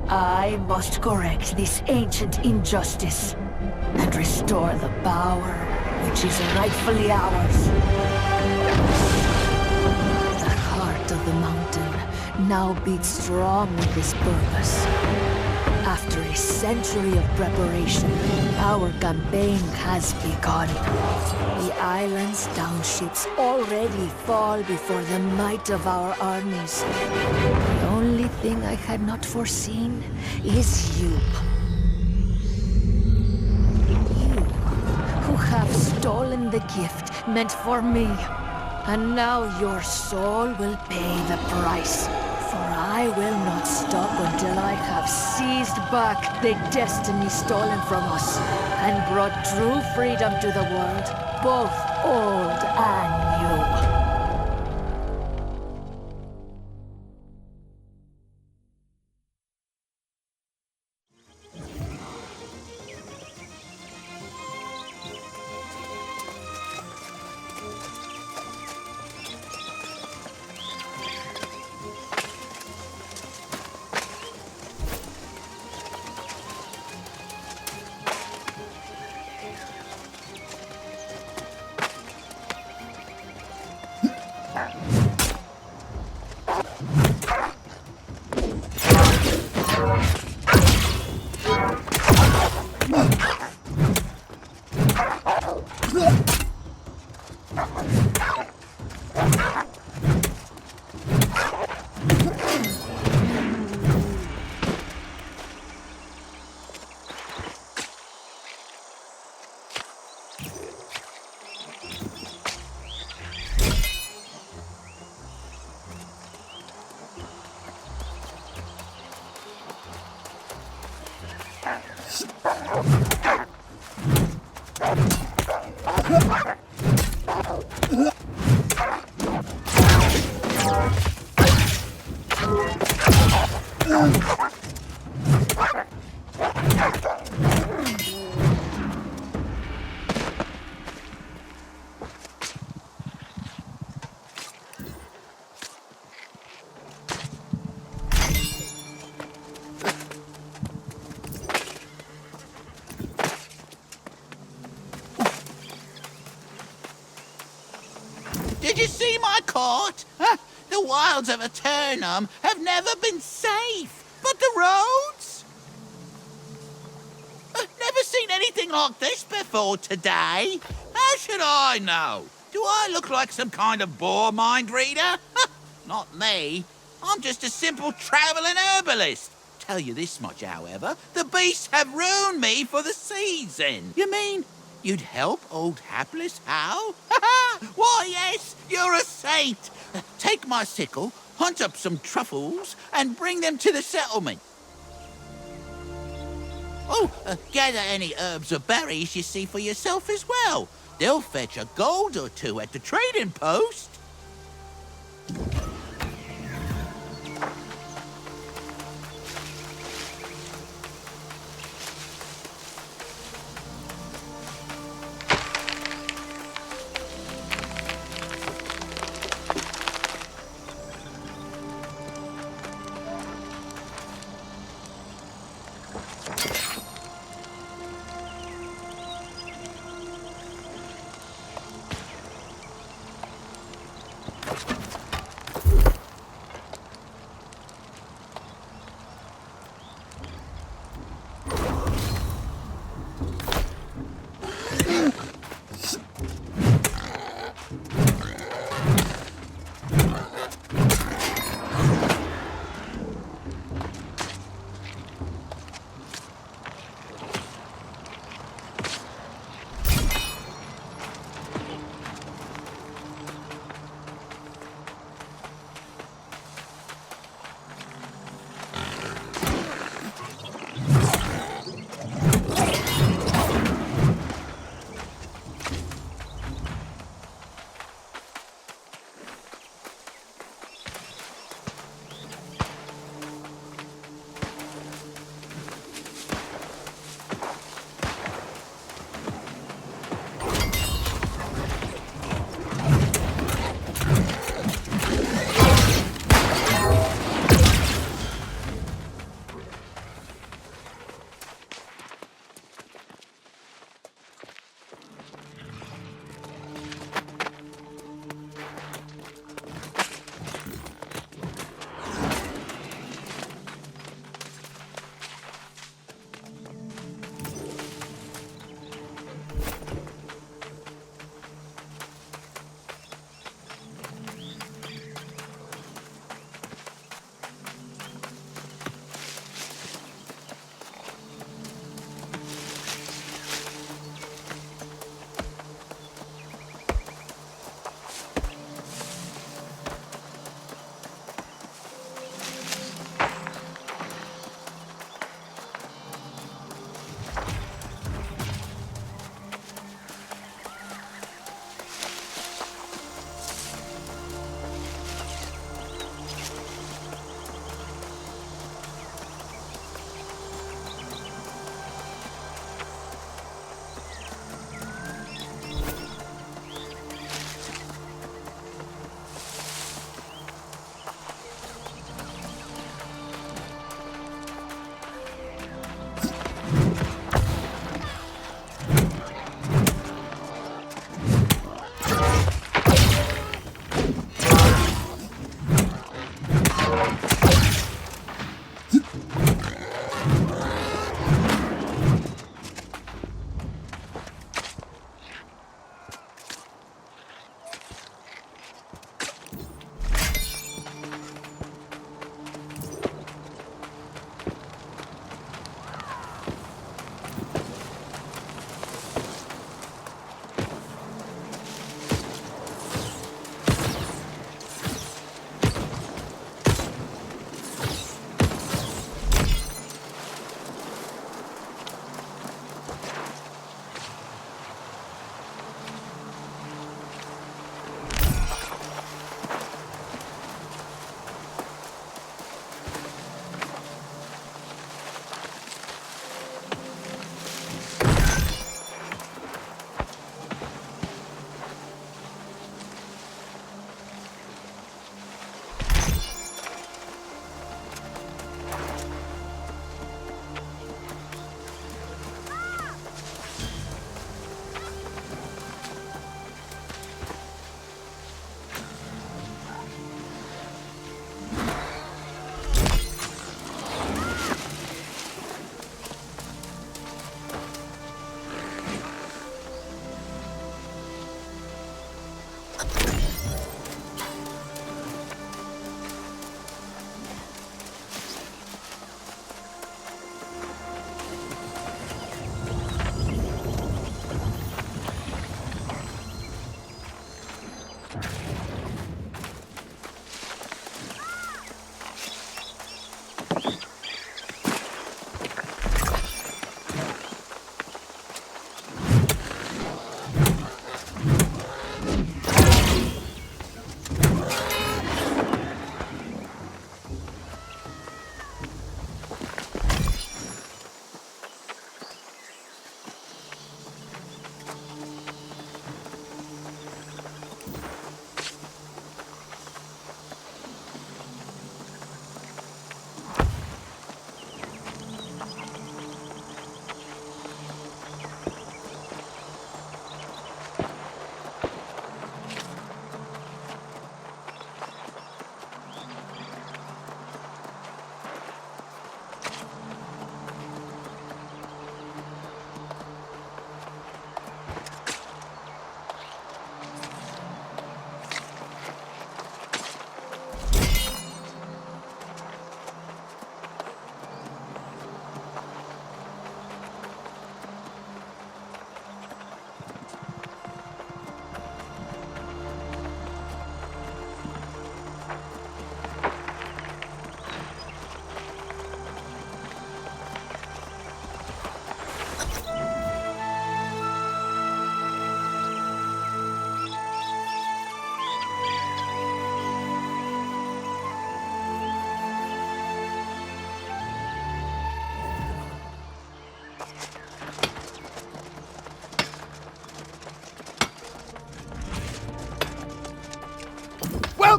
[SPEAKER 9] I must correct this ancient injustice and restore the power which is rightfully ours. The heart of the mountain now beats strong with this purpose. After a century of preparation, our campaign has begun. The island's townships already fall before the might of our armies. The only thing I had not foreseen is you. You, who have stolen the gift meant for me. And now your soul will pay the price. For I will not stop until I have seized back the destiny stolen from us and brought true freedom to the world, both old and new.
[SPEAKER 8] Did you see my court? Huh? The wilds of Aeternum have never been safe, but the roads? Never seen anything like this before today. How should I know? Do I look like some kind of boar mind reader? Not me. I'm just a simple travelling herbalist. Tell you this much, however, the beasts have ruined me for the season. You mean you'd help old hapless Hal? Why, yes, you're a saint. Take my sickle, hunt up some truffles, and bring them to the settlement. Oh, gather any herbs or berries you see for yourself as well. They'll fetch a gold or two at the trading post.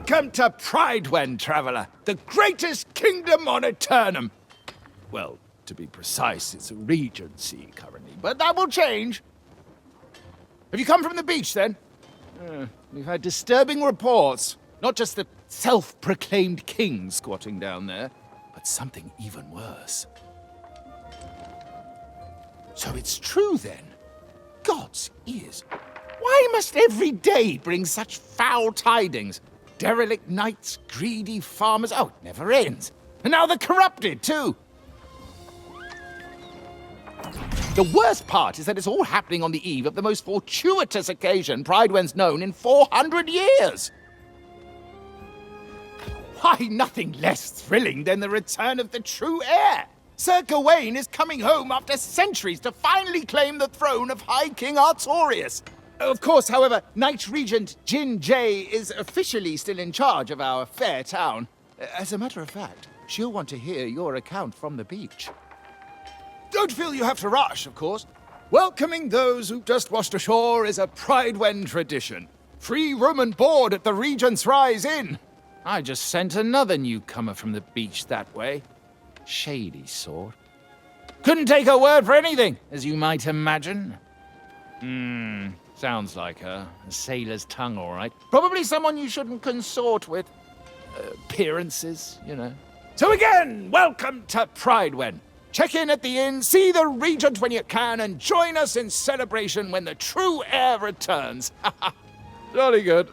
[SPEAKER 10] Welcome to Pridewen, traveler, the greatest kingdom on Aeternum. Well, to be precise, it's a regency currently, but that will change. Have you come from the beach, then? We've had disturbing reports. Not just the self-proclaimed king squatting down there, but something even worse. So it's true, then? God's ears. Why must every day bring such foul tidings? Derelict knights, greedy farmers. Oh, it never ends. And now the corrupted, too. The worst part is that it's all happening on the eve of the most fortuitous occasion Pridewen's known in 400 years. Why, nothing less thrilling than the return of the true heir. Sir Gawain is coming home after centuries to finally claim the throne of High King Artorius. Of course, however, Knight Regent Jin Jay is officially still in charge of our fair town. As a matter of fact, she'll want to hear your account from the beach. Don't feel you have to rush, of course. Welcoming those who've just washed ashore is a Pridewen tradition. Free room and board at the Regent's Rise Inn. I just sent another newcomer from the beach that way. Shady sort. Couldn't take her word for anything, as you might imagine. Sounds like her. A sailor's tongue, all right. Probably someone you shouldn't consort with. Appearances, you know. So again, welcome to Pridewen. Check in at the inn, see the Regent when you can, and join us in celebration when the true heir returns. Jolly good.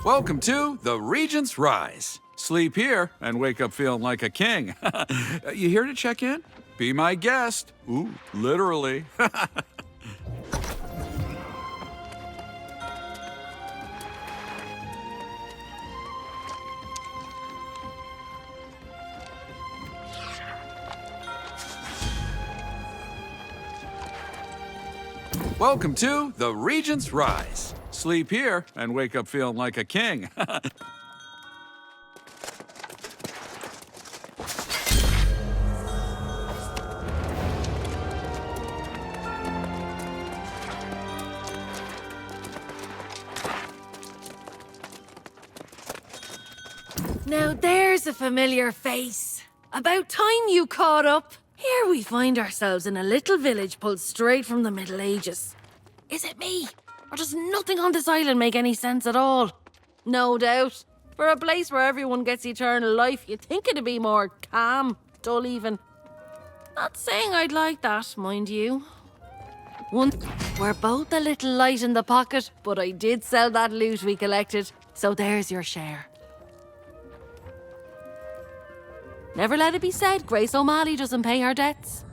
[SPEAKER 11] Welcome to the Regent's Rise. Sleep here and wake up feeling like a king. You here to check in? Be my guest. Ooh, literally. Welcome to the Regent's Rise. Sleep here and wake up feeling like a king.
[SPEAKER 7] Now there's a familiar face. About time you caught up. Here we find ourselves in a little village pulled straight from the Middle Ages. Is it me? Or does nothing on this island make any sense at all? No doubt. For a place where everyone gets eternal life, you'd think it'd be more calm, dull even. Not saying I'd like that, mind you. We're both a little light in the pocket, but I did sell that loot we collected, so there's your share. Never let it be said Grace O'Malley doesn't pay her debts.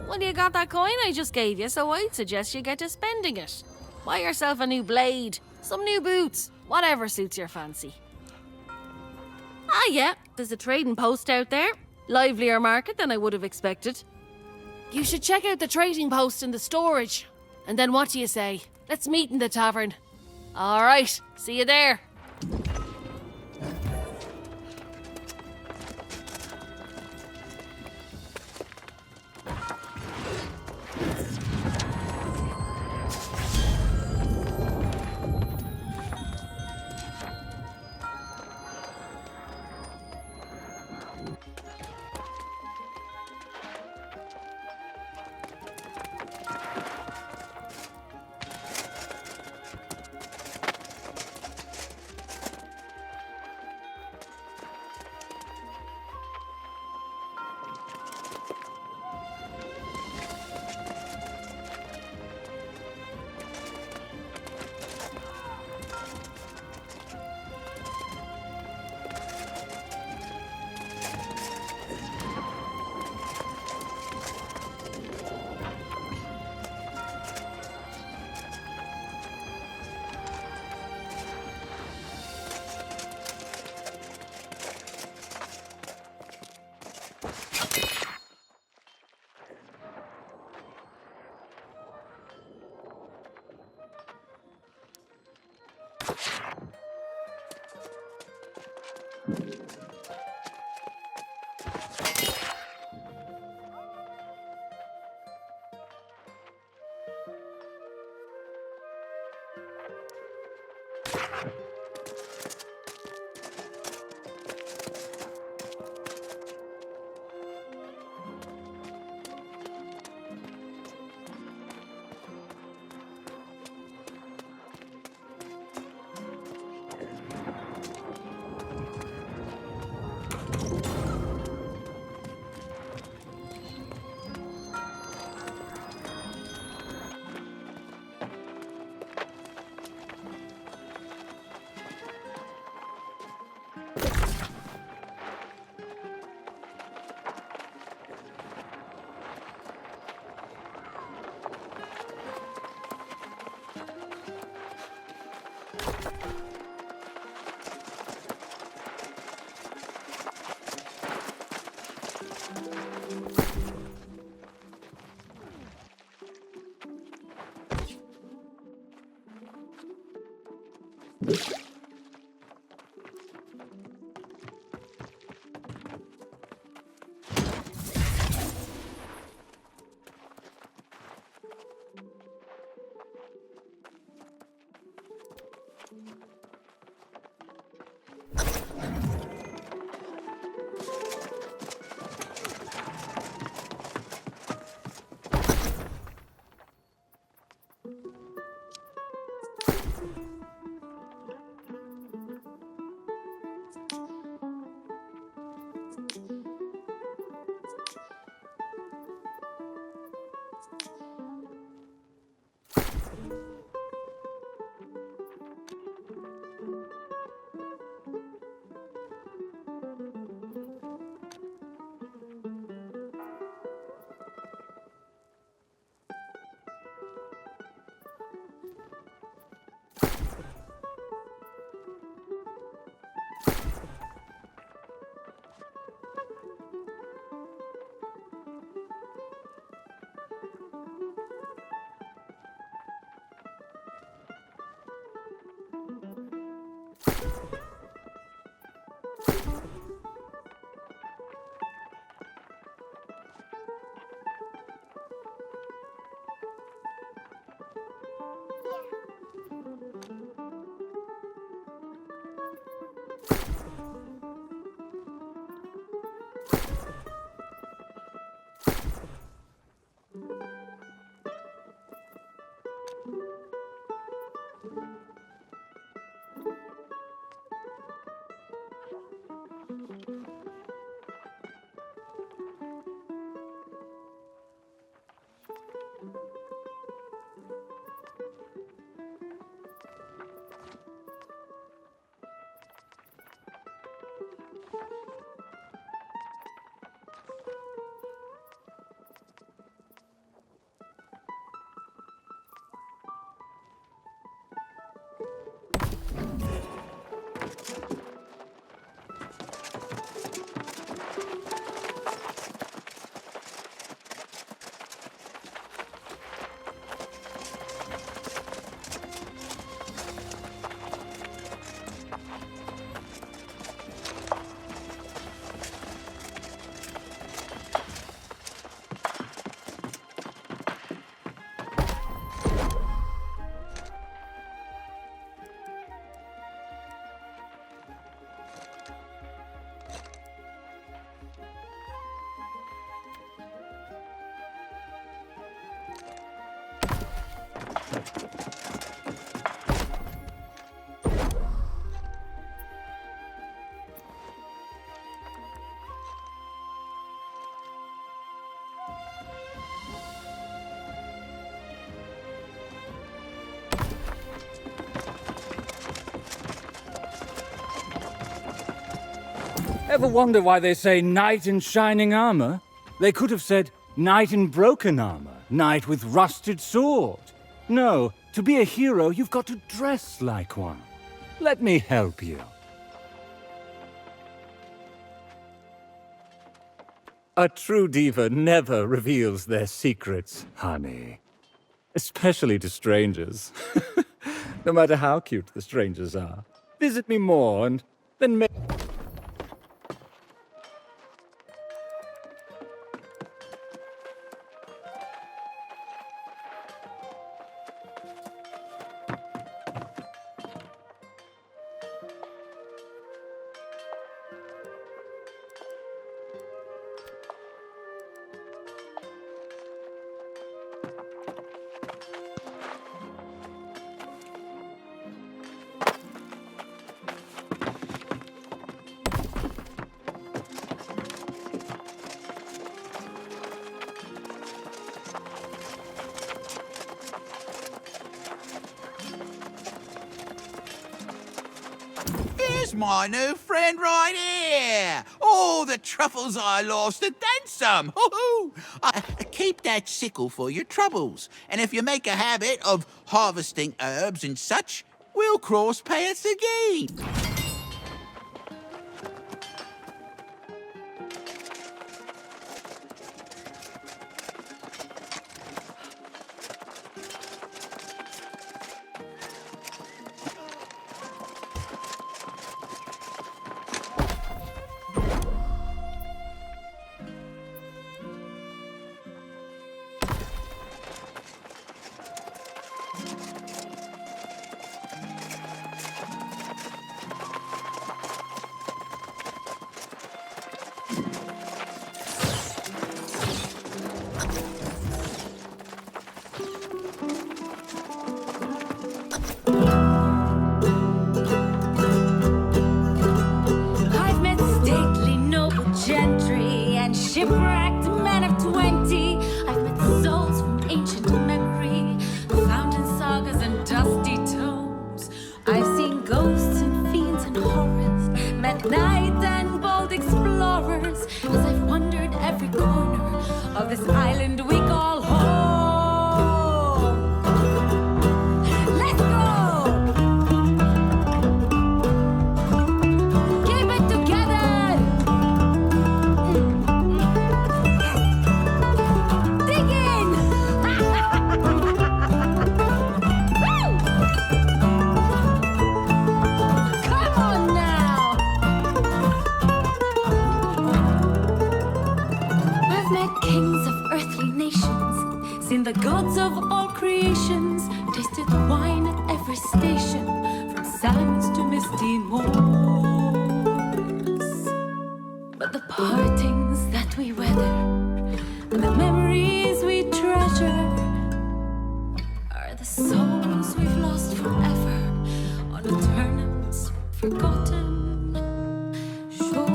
[SPEAKER 7] Well, you got that coin I just gave you, so I'd suggest you get to spending it. Buy yourself a new blade, some new boots, whatever suits your fancy. Ah yeah, there's a trading post out there. Livelier market than I would have expected. You should check out the trading post in the storage. And then what do you say? Let's meet in the tavern. All right, see you there.
[SPEAKER 12] Ever wonder why they say knight in shining armor? They could have said knight in broken armor, knight with rusted sword. No, to be a hero, you've got to dress like one. Let me help you. A true diva never reveals their secrets, honey. Especially to strangers. No matter how cute the strangers are. Visit me more and then make...
[SPEAKER 8] Here's my new friend right here. All the truffles I lost and then some. Hoo-hoo. Keep that sickle for your troubles. And if you make a habit of harvesting herbs and such, we'll cross paths again.
[SPEAKER 13] Shipwrecked men of 20. I've met souls from ancient memory, found in sagas and dusty tomes. I've seen ghosts and fiends and horrors, met knights and bold explorers, as I've wandered every corner of this island we call home. Let's go! Keep it together! Seen the gods of all creations, tasted wine at every station, from sands to misty moors. But the partings that we weather and the memories we treasure are the souls we've lost forever on Aeternum's forgotten shore.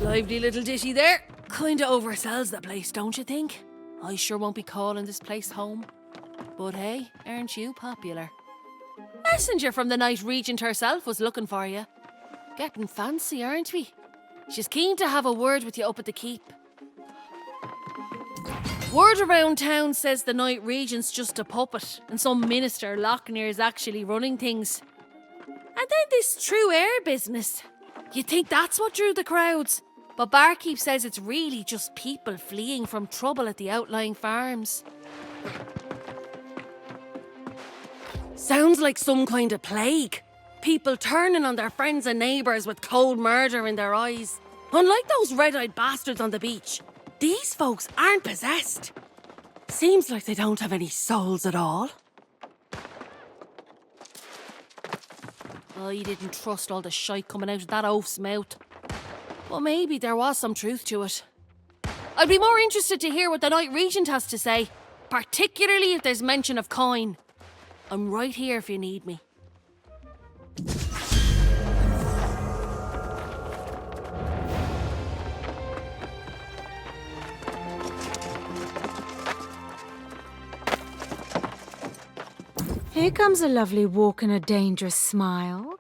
[SPEAKER 7] Lively little ditty there. Kinda oversells the place, don't you think? I sure won't be calling this place home. But hey, aren't you popular? Messenger from the Night Regent herself was looking for you. Getting fancy, aren't we? She's keen to have a word with you up at the keep. Word around town says the Night Regent's just a puppet and some minister Lochner's actually running things. And then this true air business. You'd think that's what drew the crowds. But Barkeep says it's really just people fleeing from trouble at the outlying farms. Sounds like some kind of plague. People turning on their friends and neighbours with cold murder in their eyes. Unlike those red-eyed bastards on the beach, these folks aren't possessed. Seems like they don't have any souls at all. I didn't trust all the shite coming out of that oaf's mouth. But maybe there was some truth to it. I'd be more interested to hear what the Night Regent has to say, particularly if there's mention of coin. I'm right here if you need me.
[SPEAKER 13] Here comes a lovely walk and a dangerous smile.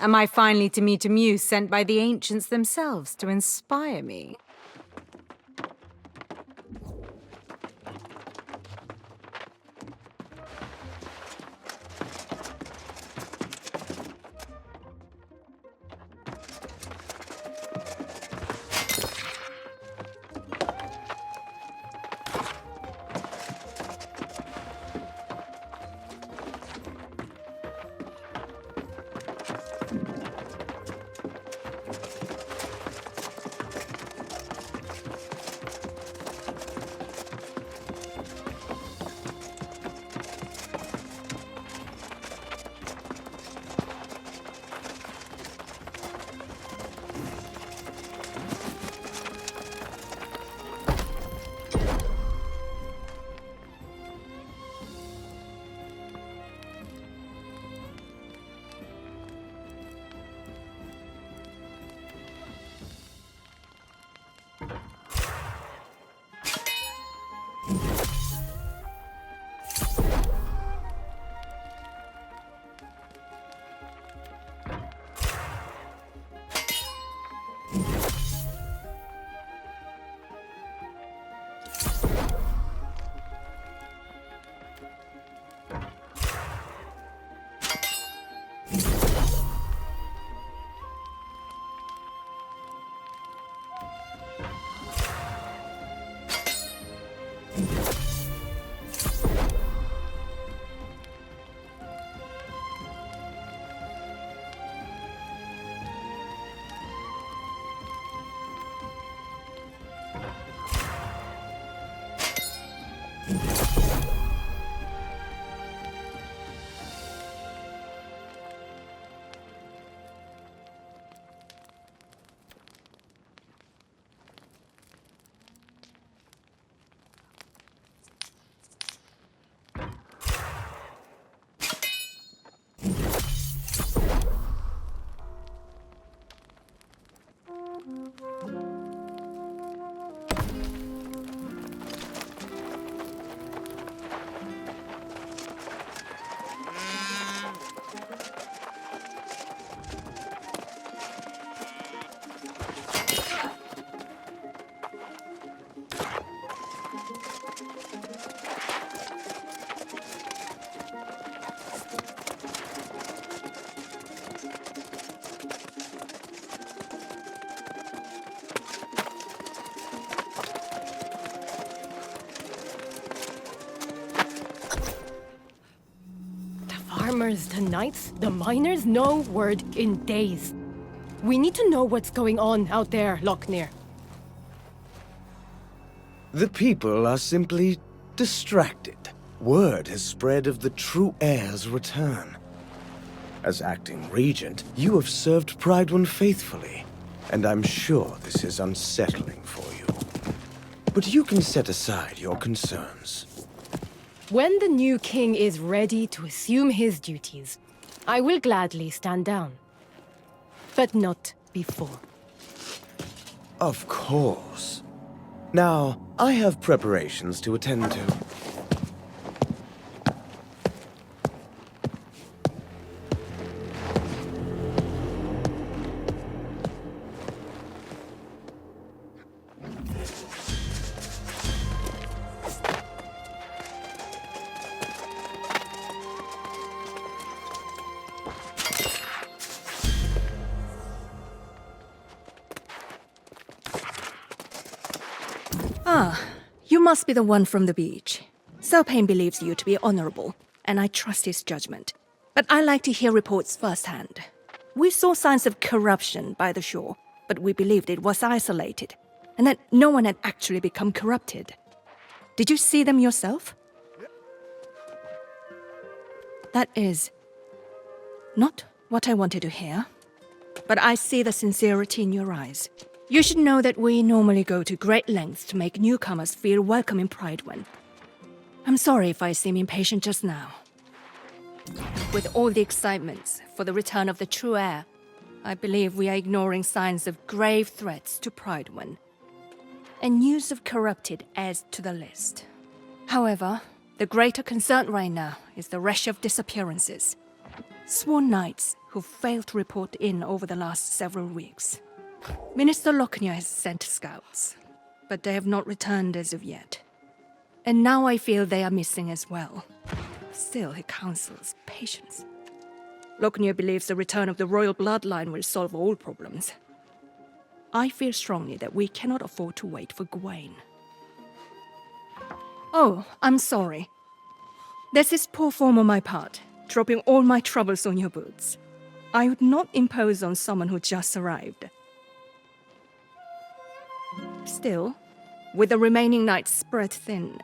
[SPEAKER 13] Am I finally to meet a muse sent by the ancients themselves to inspire me?
[SPEAKER 14] Farmers, the knights, the miners, no word in days. We need to know what's going on out there, Lochner.
[SPEAKER 15] The people are simply distracted. Word has spread of the true heir's return. As acting regent, you have served Pride faithfully, and I'm sure this is unsettling for you. But you can set aside your concerns.
[SPEAKER 14] When the new king is ready to assume his duties, I will gladly stand down. But not before.
[SPEAKER 15] Of course. Now, I have preparations to attend to.
[SPEAKER 16] Ah, you must be the one from the beach. Selpain believes you to be honorable, and I trust his judgment. But I like to hear reports firsthand. We saw signs of corruption by the shore, but we believed it was isolated, and that no one had actually become corrupted. Did you see them yourself? That is not what I wanted to hear, but I see the sincerity in your eyes. You should know that we normally go to great lengths to make newcomers feel welcome in Pridewin. I'm sorry if I seem impatient just now. With all the excitement for the return of the true heir, I believe we are ignoring signs of grave threats to Pridewin. And news of corrupted adds to the list. However, The greater concern right now is the rash of disappearances. Sworn knights who failed to report in over the last several weeks. Minister Lochner has sent scouts, but they have not returned as of yet. And now I feel they are missing as well. Still, he counsels patience. Lochner believes the return of the royal bloodline will solve all problems. I feel strongly that we cannot afford to wait for Gawain. Oh, I'm sorry. This is poor form on my part, dropping all my troubles on your boots. I would not impose on someone who just arrived. Still, with the remaining knights spread thin,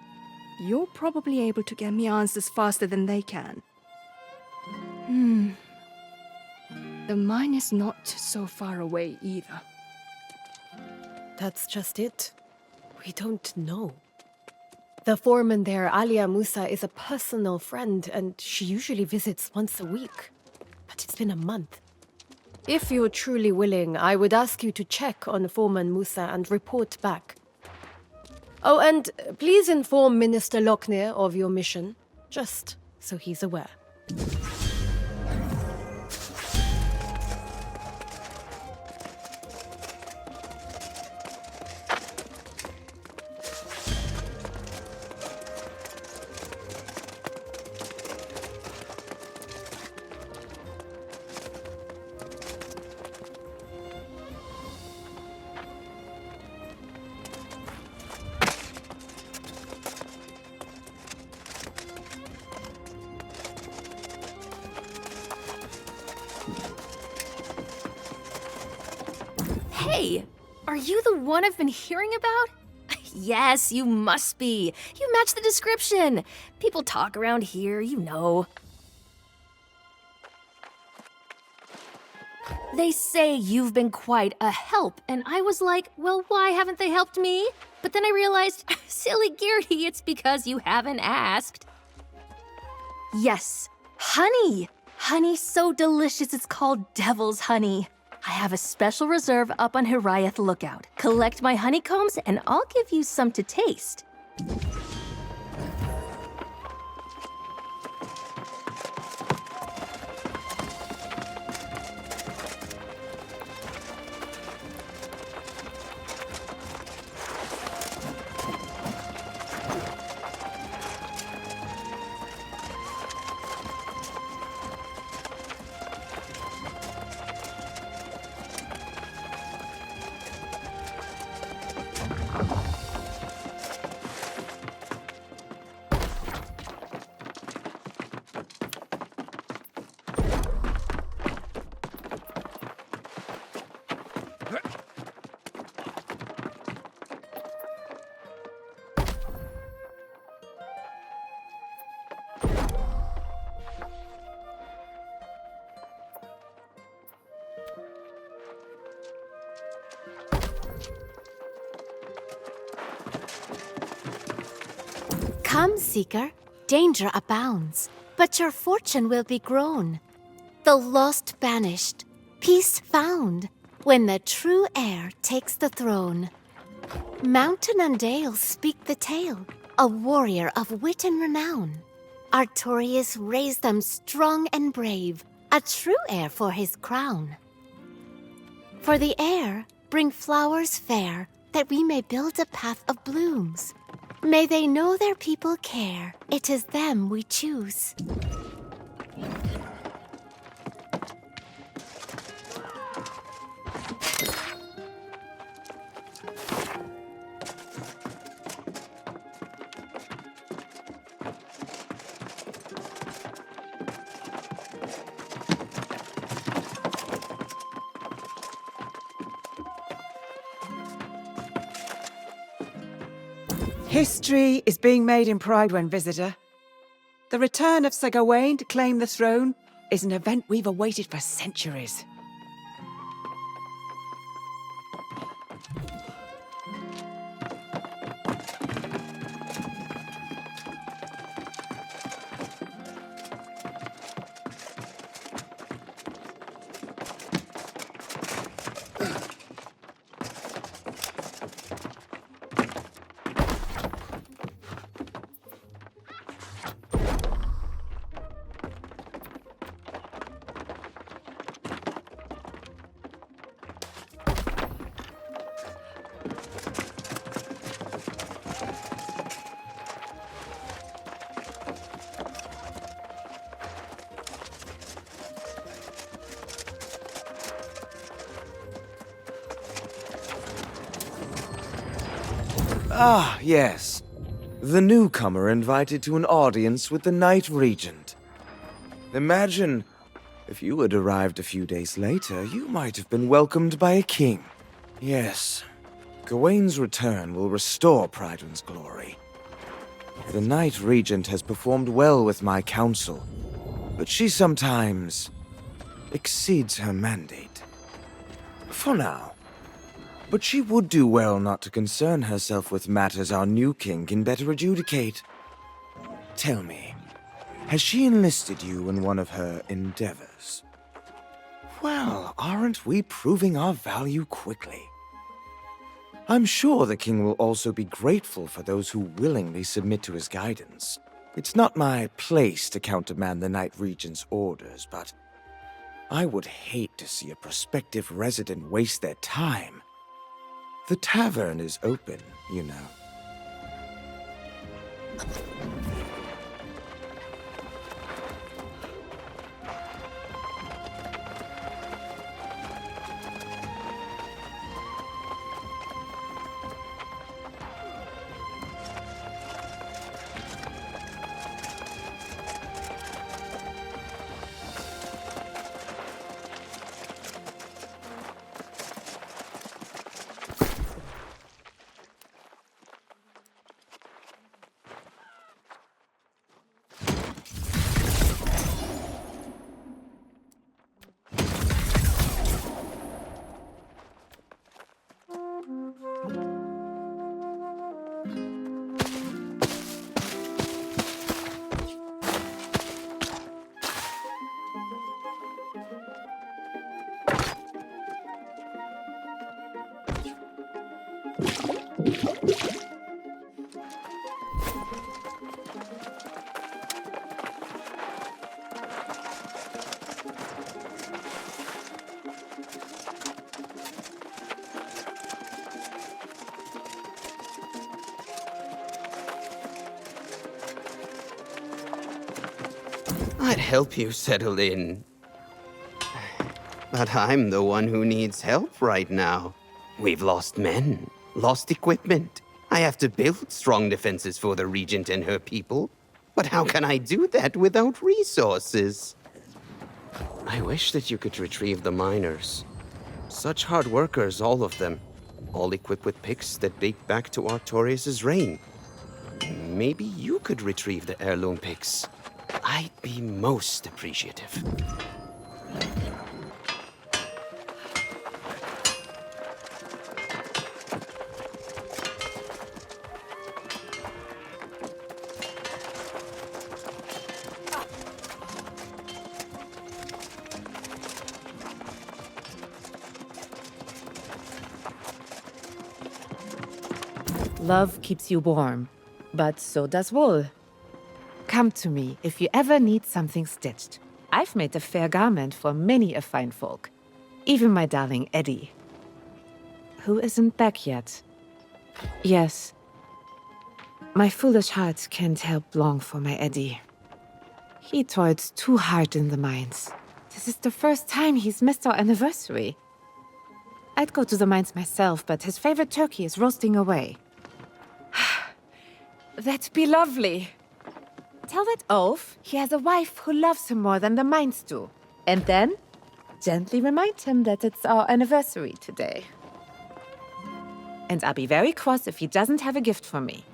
[SPEAKER 16] you're probably able to get me answers faster than they can. The mine is not so far away either.
[SPEAKER 14] That's just it. We don't know. The foreman there, Alia Musa, is a personal friend, and she usually visits once a week. But it's been a month. If you're truly willing, I would ask you to check on Foreman Musa and report back. Oh, and please inform Minister Lochner of your mission, just so he's aware.
[SPEAKER 17] Hey, are you the one I've been hearing about? Yes, you must be. You match the description. People talk around here, you know. They say you've been quite a help, and I was like, well, why haven't they helped me? But then I realized, silly Geardy, it's because you haven't asked. Yes, honey. Honey so delicious it's called devil's honey. I have a special reserve up on Hiraeth Lookout. Collect my honeycombs and I'll give you some to taste.
[SPEAKER 18] Come, Seeker, danger abounds, but your fortune will be grown. The lost banished, peace found, when the true heir takes the throne. Mountain and dale speak the tale, a warrior of wit and renown. Artorius raised them strong and brave, a true heir for his crown. For the heir, bring flowers fair, that we may build a path of blooms. May they know their people care. It is them we choose.
[SPEAKER 19] History is being made in Prydwen, visitor. The return of Sir Gawain to claim the throne is an event we've awaited for centuries.
[SPEAKER 15] Ah, yes. The newcomer invited to an audience with the Night Regent. Imagine, if you had arrived a few days later, you might have been welcomed by a king. Yes, Gawain's return will restore Prydwen's glory. The Night Regent has performed well with my council, but she sometimes exceeds her mandate. For now. But she would do well not to concern herself with matters our new king can better adjudicate. Tell me, has she enlisted you in one of her endeavors? Well, aren't we proving our value quickly? I'm sure the king will also be grateful for those who willingly submit to his guidance. It's not my place to countermand the Night Regent's orders, but I would hate to see a prospective resident waste their time. The tavern is open, you know.
[SPEAKER 20] I'd help you settle in. But I'm the one who needs help right now. We've lost men, lost equipment. I have to build strong defenses for the Regent and her people. But how can I do that without resources? I wish that you could retrieve the miners. Such hard workers, all of them. All equipped with picks that date back to Artorius' reign. Maybe you could retrieve the heirloom picks. I'd be most appreciative.
[SPEAKER 21] Love keeps you warm, but so does wool. Come to me if you ever need something stitched. I've made a fair garment for many a fine folk. Even my darling Eddie. Who isn't back yet? Yes. My foolish heart can't help long for my Eddie. He toiled too hard in the mines. This is the first time he's missed our anniversary. I'd go to the mines myself, but his favorite turkey is roasting away. That'd be lovely. Tell that oaf he has a wife who loves him more than the mines do. And then, gently remind him that it's our anniversary today. And I'll be very cross if he doesn't have a gift for me.